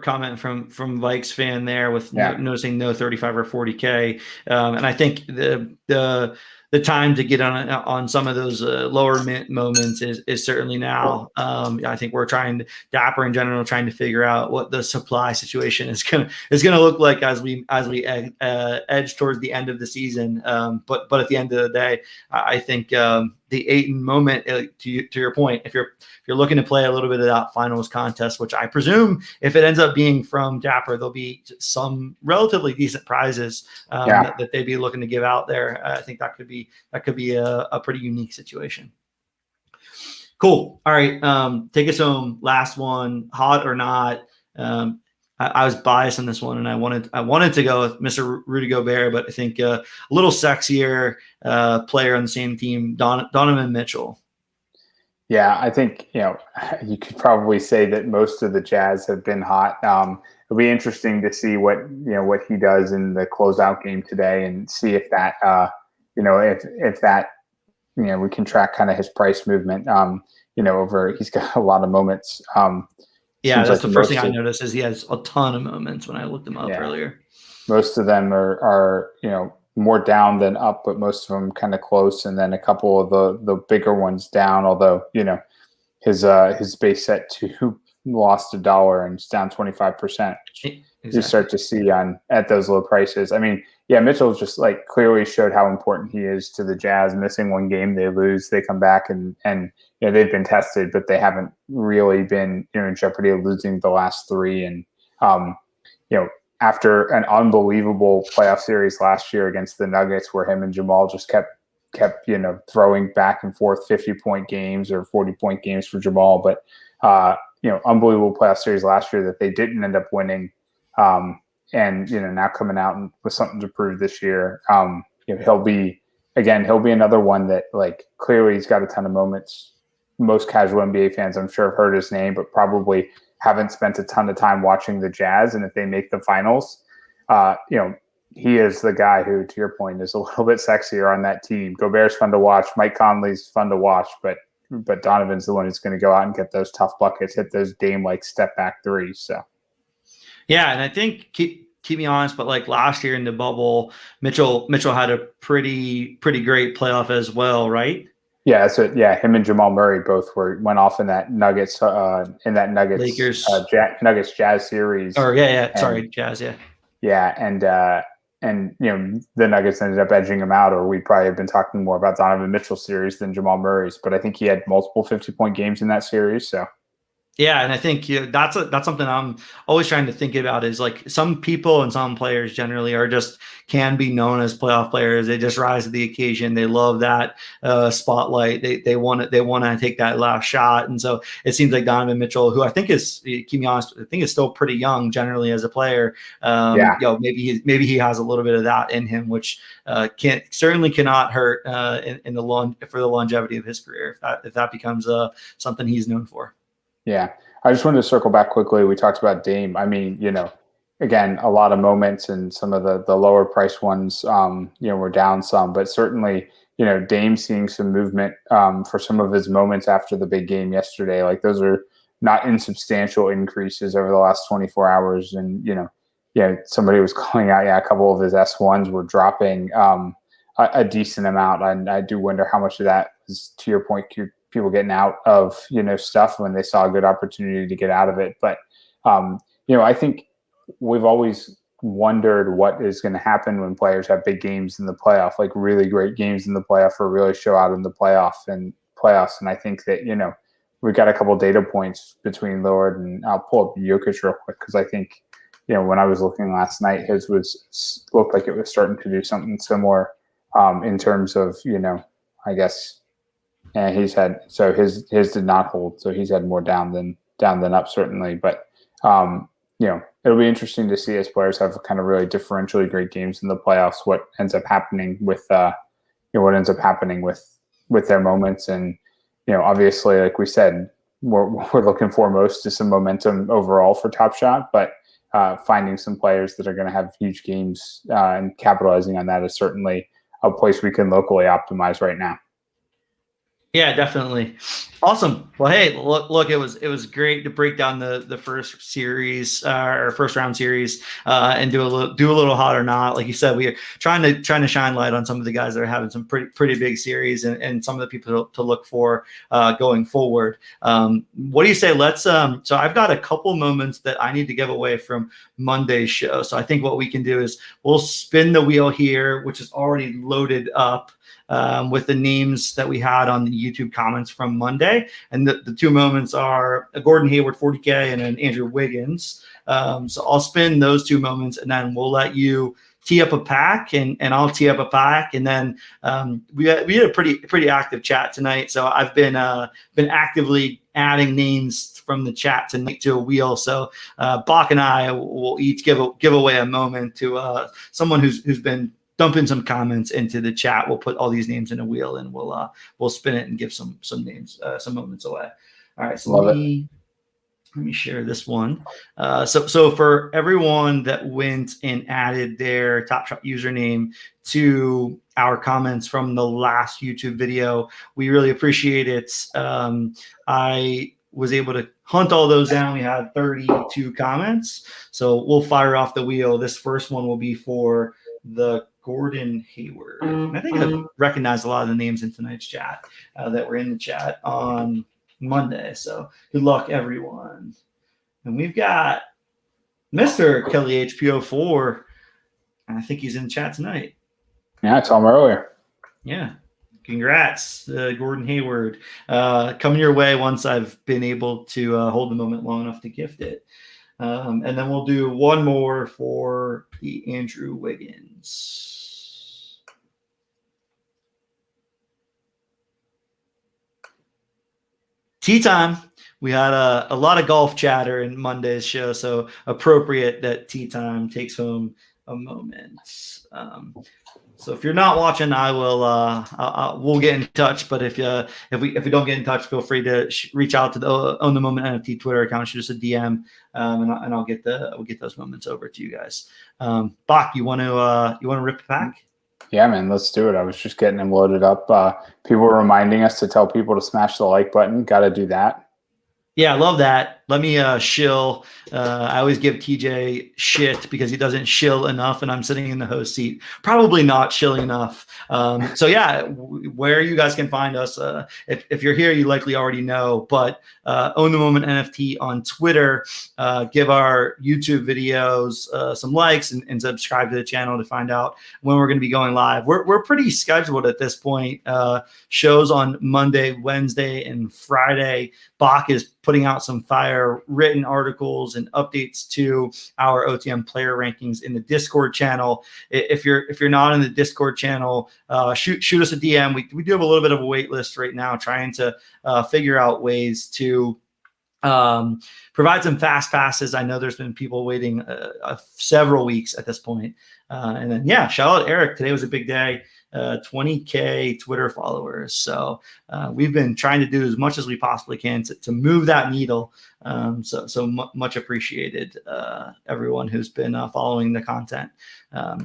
comment from Vikes fan there with noticing no 35 or 40K, and I think the time to get on some of those lower mint moments is certainly now. I think we're Dapper in general trying to figure out what the supply situation is gonna look like as we edge towards the end of the season. But at the end of the day, I think the Ayton moment, to your point, if you're looking to play a little bit of that finals contest, which I presume if it ends up being from Dapper, there'll be some relatively decent prizes that they'd be looking to give out there. I think that could be a pretty unique situation. Cool. All right. Take us home. Last one, hot or not. I was biased on this one, and I wanted to go with Mr. Rudy Gobert, but I think a little sexier player on the same team, Donovan Mitchell. Yeah, I think you could probably say that most of the Jazz have been hot. It'll be interesting to see what he does in the closeout game today, and see if that if that we can track kind of his price movement. Over he's got a lot of moments. Yeah, that's the first thing I noticed is he has a ton of moments when I looked him up earlier. Most of them are more down than up, but most of them kind of close, and then a couple of the bigger ones down. Although his base set to lost $1 and it's down 25%. You start to see at those low prices. I mean, Mitchell just like clearly showed how important he is to the Jazz. Missing one game, they lose, they come back and they've been tested, but they haven't really been in jeopardy of losing the last 3. And after an unbelievable playoff series last year against the Nuggets, where him and Jamal just kept throwing back and forth 50-point games or 40-point games for Jamal, but unbelievable playoff series last year that they didn't end up winning. And now coming out with something to prove this year. He'll be another one that like clearly he's got a ton of moments. Most casual NBA fans, I'm sure, have heard his name, but probably haven't spent a ton of time watching the Jazz. And if they make the finals, he is the guy who, to your point, is a little bit sexier on that team. Gobert's fun to watch. Mike Conley's fun to watch, but Donovan's the one who's going to go out and get those tough buckets, hit those Dame-like step-back threes. So, yeah, and I think keep me honest, but like last year in the bubble, Mitchell had a pretty great playoff as well, right? Yeah, so yeah, him and Jamal Murray both went off in that Nuggets Lakers Nuggets Jazz series. or yeah, sorry, And Jazz, yeah. yeah, and the Nuggets ended up edging him out, or we'd probably have been talking more about Donovan Mitchell's series than Jamal Murray's. But I think he had multiple 50-point games in that series. So Yeah, and I think that's something I'm always trying to think about is like some people and some players generally are just can be known as playoff players. They just rise to the occasion. They love that spotlight. They want to take that last shot. And so it seems like Donovan Mitchell, who I think is, keep me honest, I think is still pretty young generally as a player. Maybe he has a little bit of that in him, which certainly cannot hurt in for the longevity of his career if that becomes something he's known for. Yeah, I just wanted to circle back quickly. We talked about Dame. I mean, again, a lot of moments, and some of the lower price ones, were down some, but certainly, Dame seeing some movement for some of his moments after the big game yesterday. Like those are not insubstantial increases over the last 24 hours. And, somebody was calling out, a couple of his S1s were dropping a decent amount. And I do wonder how much of that is, to your point, people getting out of stuff when they saw a good opportunity to get out of it. But I think we've always wondered what is going to happen when players have big games in the playoff, like really great games in the playoff, or really show out in the playoffs. And I think that we've got a couple data points between Lillard, and I'll pull up Jokic real quick because I think when I was looking last night, his looked like it was starting to do something similar in terms of I guess. And his did not hold, so he's had more down than up certainly. But it'll be interesting to see as players have kind of really differentially great games in the playoffs. What ends up happening with with their moments, and obviously, like we said, we're looking for most is some momentum overall for Top Shot, but finding some players that are going to have huge games and capitalizing on that is certainly a place we can locally optimize right now. Yeah, definitely. Awesome. Well, hey, look, it was great to break down the first series or first round series and do a little hot or not. Like you said, we are trying to shine light on some of the guys that are having some pretty big series and some of the people to look for going forward. What do you say? Let's so I've got a couple moments that I need to give away from Monday's show. So I think what we can do is we'll spin the wheel here, which is already loaded up. With the names that we had on the YouTube comments from Monday. And the two moments are a Gordon Hayward 40K and an Andrew Wiggins. So I'll spin those two moments, and then we'll let you tee up a pack, and I'll tee up a pack. And then we had a pretty active chat tonight. So I've been actively adding names from the chat tonight to a wheel. So Bach and I will each give away a moment to someone who's been dump in some comments into the chat. We'll put all these names in a wheel, and we'll spin it and give some names, some moments away. All right. So let me share this one. So for everyone that went and added their Top Shot username to our comments from the last YouTube video, we really appreciate it. I was able to hunt all those down. We had 32 comments. So we'll fire off the wheel. This first one will be for the Gordon Hayward. And I think I've recognized a lot of the names in tonight's chat that were in the chat on Monday. So good luck, everyone. And we've got Mr. Kelly HPO4. And I think he's in the chat tonight. Yeah, I saw him earlier. Yeah. Congrats, Gordon Hayward. Coming your way once I've been able to hold the moment long enough to gift it. And then we'll do one more for the Andrew Wiggins. Tea time. We had a lot of golf chatter in Monday's show, so appropriate that tea time takes home a moment. So if you're not watching, I will. We'll get in touch. But if we don't get in touch, feel free to reach out to the Own the Moment NFT Twitter account. Shoot us a DM, and we'll get those moments over to you guys. Bach, you want to rip the pack? Yeah, man, let's do it. I was just getting them loaded up. People were reminding us to tell people to smash the like button. Got to do that. Yeah, I love that. Let me shill. I always give TJ shit because he doesn't shill enough, and I'm sitting in the host seat, probably not shilling enough. So yeah, where you guys can find us. If you're here, you likely already know, but Own the Moment NFT on Twitter. Give our YouTube videos some likes and subscribe to the channel to find out when we're going to be going live. We're pretty scheduled at this point. Shows on Monday, Wednesday, and Friday. Bach is putting out some fire written articles and updates to our OTM player rankings in the Discord channel. If you're not in the Discord channel, shoot us a DM. We do have a little bit of a wait list right now, trying to figure out ways to provide some fast passes. I know there's been people waiting several weeks at this point. And then, yeah, shout out Eric. Today was a big day. 20K Twitter followers. So we've been trying to do as much as we possibly can to move that needle. So much appreciated, everyone who's been following the content.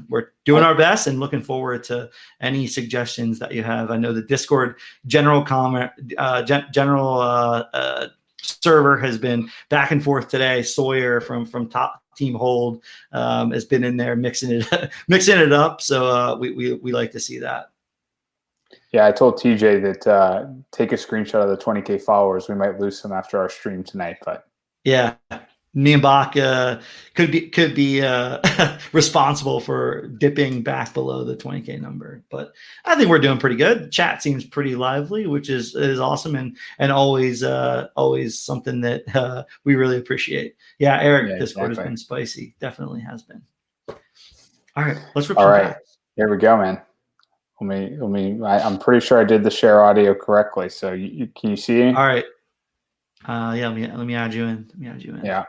We're doing our best and looking forward to any suggestions that you have. I know the Discord general server has been back and forth today. Sawyer from Top Team Hold has been in there mixing it up. So we like to see that. Yeah, I told TJ that take a screenshot of the 20K followers. We might lose some after our stream tonight, but yeah, me and Bach could be responsible for dipping back below the 20K number. But I think we're doing pretty good. Chat seems pretty lively, which is awesome and always something that we really appreciate. Yeah, Eric, yeah, Discord exactly. has been spicy. Definitely has been. All right, let's rip All some right, packs. here we go, man. I'm pretty sure I did the share audio correctly. So can you see? All right. Yeah, let me add you in. Yeah.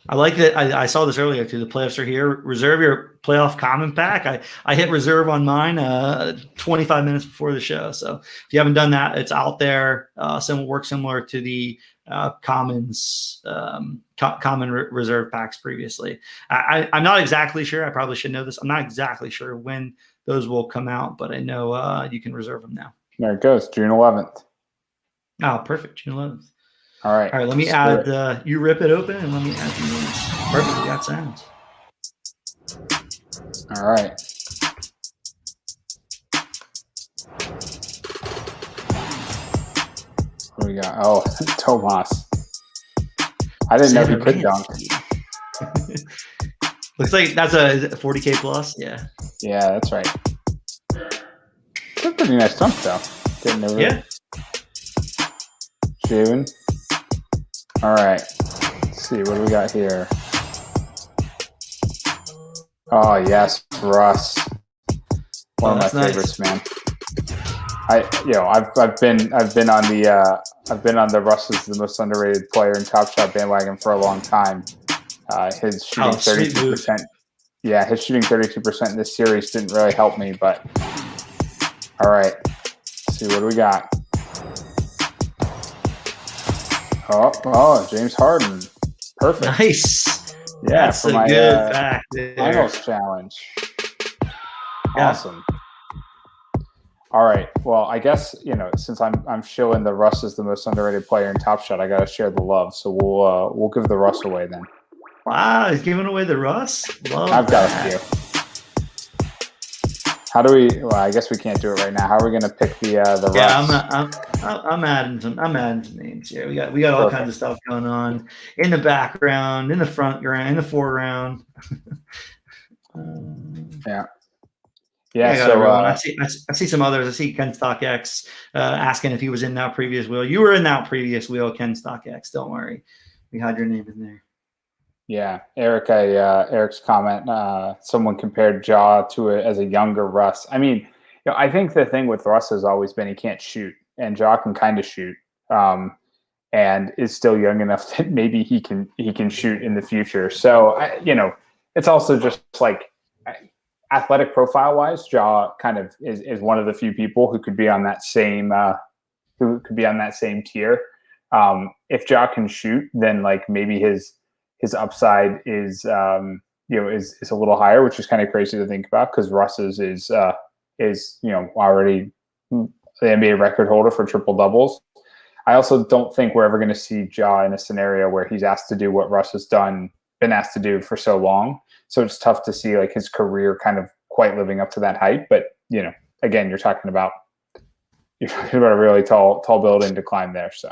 I like that. I saw this earlier too. The playoffs are here. Reserve your playoff common pack. I hit reserve on mine 25 minutes before the show. So if you haven't done that, it's out there. Similar to the commons common reserve packs previously. I'm not exactly sure. I probably should know this. I'm not exactly sure when those will come out, but I know you can reserve them now. There it goes, June 11th. Oh, perfect. June 11th. All right. Let me add, you rip it open and let me add your names. Perfect, we got sounds. All right. What do we got? Oh, Tomas. I didn't know he could dunk. Looks like that's a 40K plus, yeah. Yeah, that's right. It's a pretty nice dunk, though. Getting over Yeah. June. All right. Let's see. What do we got here? Oh yes, Russ. One of my favorites, man. I've been on the Russ is the most underrated player in Top Shot bandwagon for a long time. His shooting 32%. Yeah, his shooting 32% in this series didn't really help me, but all right. Let's see, what do we got? Oh, James Harden. Perfect. Nice. Yeah, that's for a my good fact there. finals challenge. Awesome. All right. Well, I guess, since I'm showing the Russ is the most underrated player in Top Shot, I got to share the love. So we'll give the Russ away then. Wow, he's giving away the Russ? I've got a few. How do we? Well, I guess we can't do it right now. How are we going to pick the Russ? Yeah, I'm adding some names here. We got all kinds of stuff going on in the background, in the front ground, in the foreground. Yeah. So I see some others. I see Ken StockX asking if he was in that previous wheel. You were in that previous wheel, Ken StockX. Don't worry, we had your name in there. Yeah, Eric's comment. Someone compared Ja as a younger Russ. I mean, I think the thing with Russ has always been he can't shoot, and Ja can kind of shoot, and is still young enough that maybe he can shoot in the future. So it's also just like athletic profile wise, Ja kind of is one of the few people who could be on that same tier. If Ja can shoot, then like maybe his upside is a little higher, which is kind of crazy to think about because Russ's is already the NBA record holder for triple doubles. I also don't think we're ever going to see Ja in a scenario where he's asked to do what Russ has been asked to do for so long. So it's tough to see like his career kind of quite living up to that hype. But again, you're talking about a really tall building to climb there. So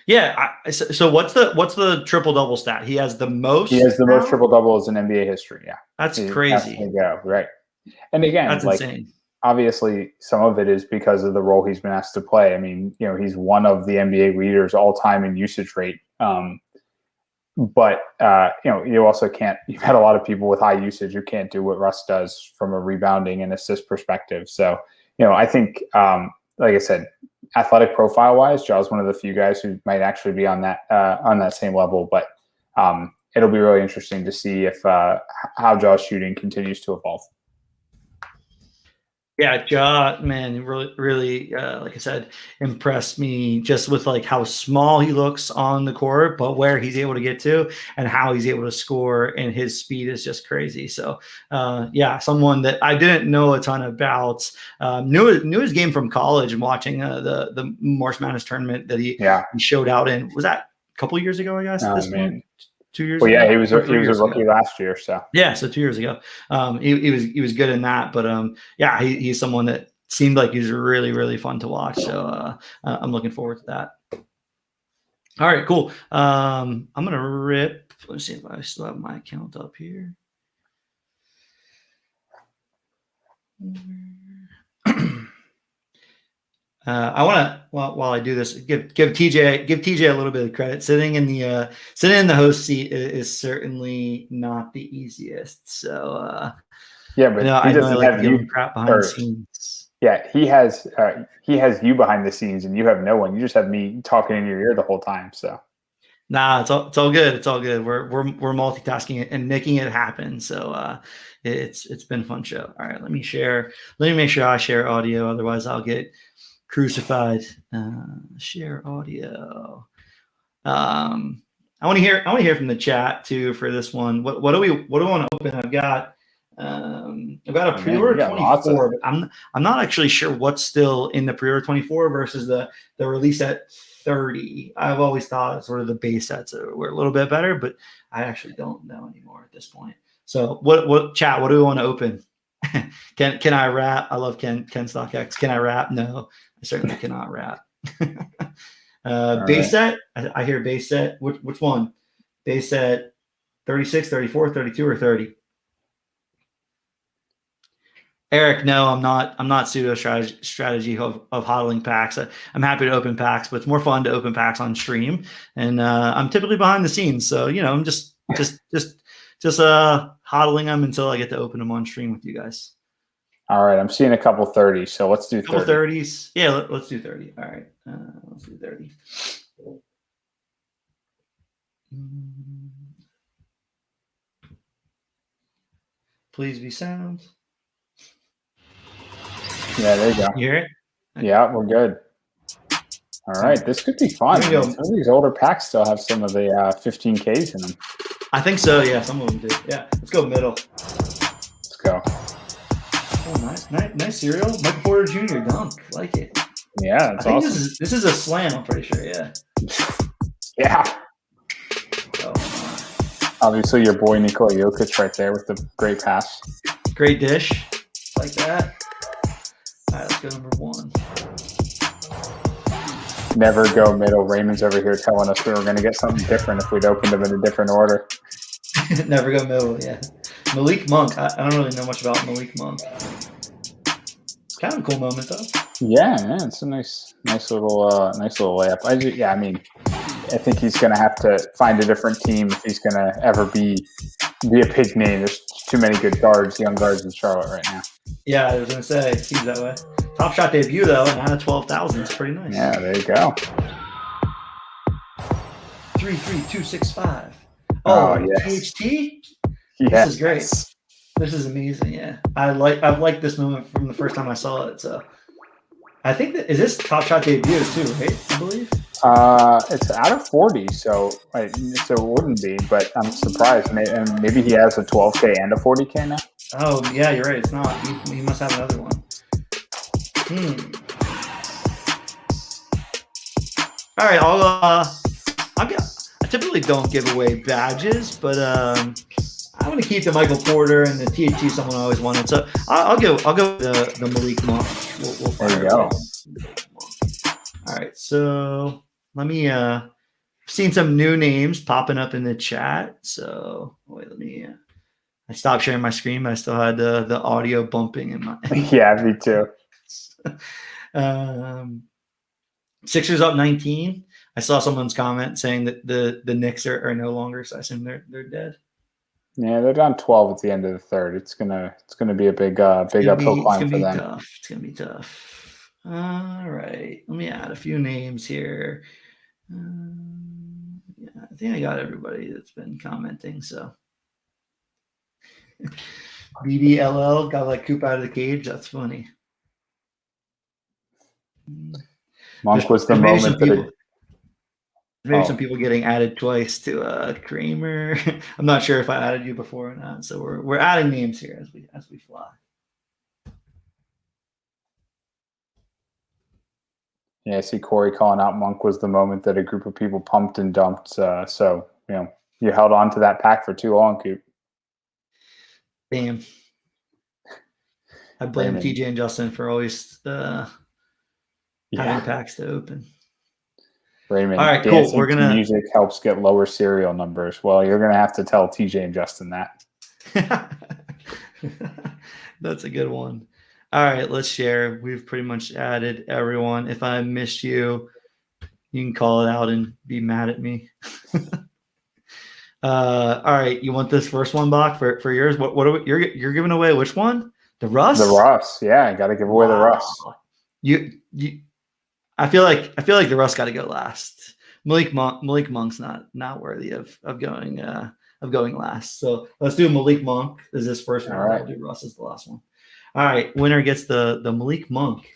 yeah. So what's the triple double stat? He has the most. He has the most triple doubles in NBA history. Yeah, that's crazy. Go right. And again, that's insane. Obviously, some of it is because of the role he's been asked to play. I mean, he's one of the NBA leaders all time in usage rate. But you also can't. You've had a lot of people with high usage who can't do what Russ does from a rebounding and assist perspective. So, I think, like I said, athletic profile wise, Ja's one of the few guys who might actually be on that same level. But it'll be really interesting to see if how Ja's shooting continues to evolve. Yeah, Ja, man, really, like I said, impressed me just with like how small he looks on the court, but where he's able to get to and how he's able to score, and his speed is just crazy. So, someone that I didn't know a ton about, knew his game from college and watching the March Madness tournament that he showed out in. Was that a couple years ago? I guess at this point. 2 years ago? Yeah, he was a rookie last year. So so 2 years ago, he was good in that. But he's someone that seemed like he's really, really fun to watch. So I'm looking forward to that. All right, cool. I'm gonna rip. Let's see if I still have my account up here. I want to, while I do this, give TJ a little bit of credit. Sitting in the host seat is certainly not the easiest. So but I know I like to give him crap behind the scenes. Yeah, he has you behind the scenes, and you have no one. You just have me talking in your ear the whole time. So nah, it's all good. It's all good. We're multitasking and making it happen. So it's been a fun show. All right, let me make sure I share audio. Otherwise, I'll get crucified. Share audio. I want to hear from the chat too for this one. What do we want to open? I've got a pre-order 24. But I'm not actually sure what's still in the pre-order 24 versus the release at 30. I've always thought sort of the base sets were a little bit better, but I actually don't know anymore at this point. So what chat? What do we want to open? Can I rap? I love Ken StockX. Can I rap? No, I certainly cannot rap. Base set? I hear base set. Which one? Base set 36, 34, 32, or 30? Eric, no, I'm not pseudo strategy of hodling packs. I'm happy to open packs, but it's more fun to open packs on stream. And I'm typically behind the scenes, so I'm just hodling them until I get to open them on stream with you guys. All right, I'm seeing a couple 30s, so let's do 30. Couple 30s. Yeah, let's do 30. All right, let's do 30. Please be sound. Yeah, there you go. You hear it? Yeah, we're good. All right, this could be fun. Some of these older packs still have some of the 15Ks in them. I think so. Yeah, some of them do. Yeah, let's go middle. Let's go. Oh, nice cereal. Michael Porter Jr. dunk. Like it. Yeah, that's awesome. This is a slam. I'm pretty sure. Yeah. Yeah. Oh, obviously, your boy Nikola Jokic right there with the great pass. Great dish, like that. All right, let's go number 1. Never go middle. Raymond's over here telling us we were going to get something different if we'd opened them in a different order. Never go middle, yeah. Malik Monk. I don't really know much about Malik Monk. Kind of a cool moment, though. Yeah, it's a nice little layup. I think he's going to have to find a different team if he's going to ever be a big name. There's too many good young guards in Charlotte right now. Yeah, I was going to say, it seems that way. Top shot debut, though, and out of 12,000. It's pretty nice. Yeah, there you go. 3-3-2-6-5. Oh yes. THT? Yes. This is great. This is amazing, yeah. I've liked this moment from the first time I saw it. So I think is this top shot debut too, right? I believe. It's out of 40, so it wouldn't be, but I'm surprised. Maybe he has a 12K and a 40K now. Oh yeah, you're right. It's not. He must have another one. All right, I typically don't give away badges, but I'm going to keep the Michael Porter and the THT someone I always wanted. So I'll go the Malik Monk. We'll fire There you go. All right, so let me. Seen some new names popping up in the chat. So wait, let me. I stopped sharing my screen, but I still had the audio bumping in my. Yeah, me too. Sixers up 19. I saw someone's comment saying that the Knicks are no longer, so I assume they're dead. Yeah, they're down 12 at the end of the third. It's gonna be a big uphill climb for them. Tough. It's gonna be tough. All right, let me add a few names here. Yeah, I think I got everybody that's been commenting. So BBLL got like Coop out of the cage. That's funny. Monk was the moment that maybe some people getting added twice to Kramer. I'm not sure if I added you before or not. So we're adding names here as we fly. Yeah, I see Corey calling out Monk was the moment that a group of people pumped and dumped. So you held on to that pack for too long, Coop. Damn. I blame TJ and Justin for always having packs to open. Raymond, all right, dancing cool. to music helps get lower serial numbers. Well, you're going to have to tell TJ and Justin that. That's a good one. All right, let's share. We've pretty much added everyone. If I missed you, you can call it out and be mad at me. All right, you want this first one, Bach, for yours? What are you're giving away? Which one? The Russ? The Russ, yeah, I got to give away the Russ. I feel like the Russ got to go last. Malik Monk's not worthy of going last. So let's do Malik Monk as this first round. Right. I'll do Russ as the last one. All right, winner gets the Malik Monk.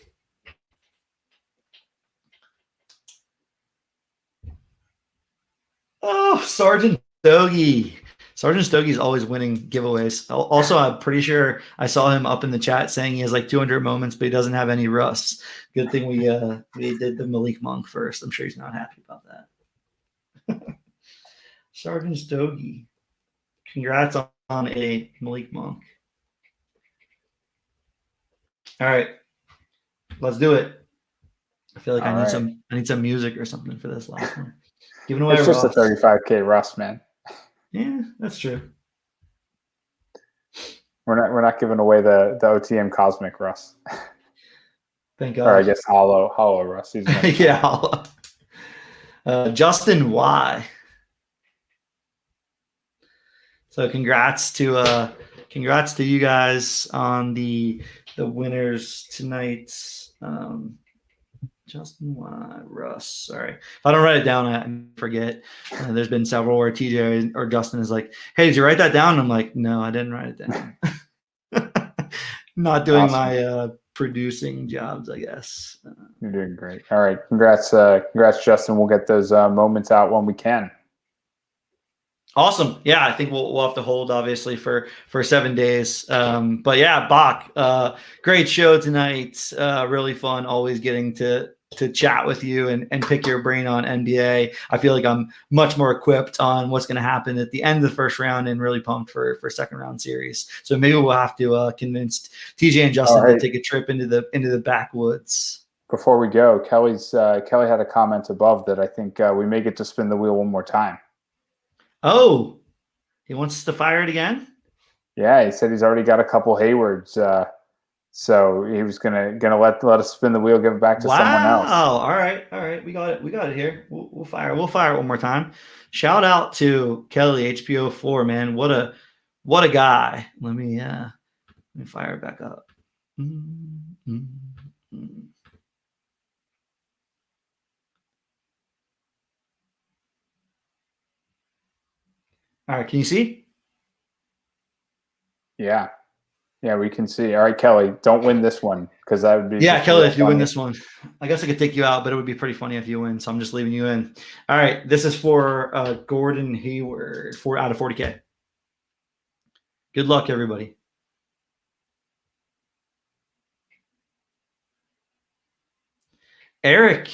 Oh, Sergeant Stogie. Sergeant Stogie's always winning giveaways. Also, I'm pretty sure I saw him up in the chat saying he has like 200 moments, but he doesn't have any Russ. Good thing we did the Malik Monk first. I'm sure he's not happy about that. Sergeant Stogie. Congrats on a Malik Monk. All right, let's do it. I feel like I need some music or something for this last one. Giving away it's just a 35K Russ, man. Yeah, that's true. We're not giving away the OTM Cosmic Russ. Thank God. Or I guess Hollow Russ. Yeah, Hollow. Justin Y. So congrats to you guys on the winners tonight. Justin Y. Russ. Sorry. If I don't write it down, I forget. There's been several where TJ or Justin is like, hey, did you write that down? I'm like, no, I didn't write it down. Not doing my producing jobs, I guess. You're doing great. All right. Congrats, Justin. We'll get those moments out when we can. Awesome. Yeah, I think we'll have to hold obviously for 7 days. But yeah, Bach, great show tonight. Really fun. Always getting to chat with you and pick your brain on NBA. I feel like I'm much more equipped on what's going to happen at the end of the first round and really pumped for second round series. So maybe we'll have to convince TJ and Justin to take a trip into the backwoods. Before we go, Kelly had a comment above that I think we may get to spin the wheel one more time. Oh, he wants us to fire it again? Yeah, he said he's already got a couple Haywards. So he was gonna let us spin the wheel, give it back to someone else. Wow! All right, we got it here. We'll fire it one more time. Shout out to Kelly HPO4, man. What a guy. Let me fire it back up. All right, can you see? Yeah, we can see. All right, Kelly, don't win this one because that would be. Yeah, Kelly, if you win this one, I guess I could take you out, but it would be pretty funny if you win. So I'm just leaving you in. All right, this is for Gordon Hayward, 4 out of 40K. Good luck, everybody. Eric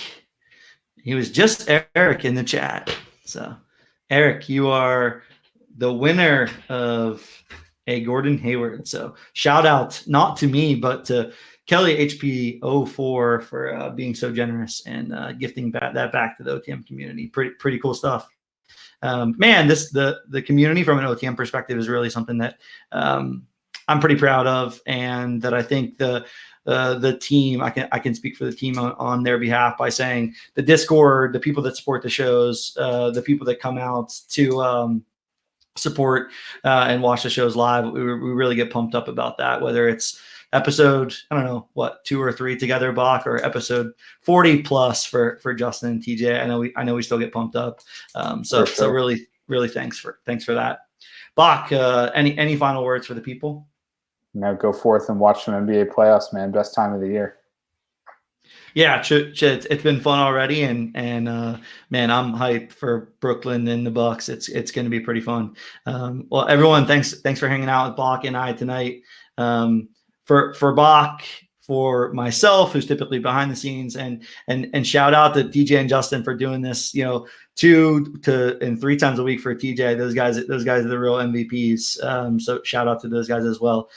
He was just Eric in the chat. So, Eric, you are the winner of a Gordon Hayward. So, shout out not to me, but to Kelly HP04 for being so generous and gifting that back to the OTM community. Pretty cool stuff. Man, the community from an OTM perspective is really something that I'm pretty proud of, and that I think the team, I can speak for the team on their behalf by saying the Discord, the people that support the shows, the people that come out to support and watch the shows live, we really get pumped up about that, whether it's episode, I don't know, what, 2 or 3 together, Bach, or episode 40 plus for Justin and TJ. I know we still get pumped up. So really thanks for that. Bach, any final words for the people? Now go forth and watch some NBA playoffs, man. Best time of the year. Yeah, it's been fun already, and man, I'm hyped for Brooklyn and the Bucks. It's going to be pretty fun. Well, everyone, thanks for hanging out with Bach and I tonight. For Bach, for myself, who's typically behind the scenes, and shout out to TJ and Justin for doing this, 2 and 3 times a week for TJ. Those guys are the real MVPs. So shout out to those guys as well.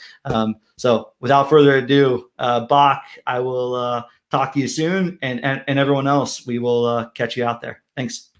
So without further ado, Bach, I will talk to you soon, and everyone else, we will catch you out there. Thanks.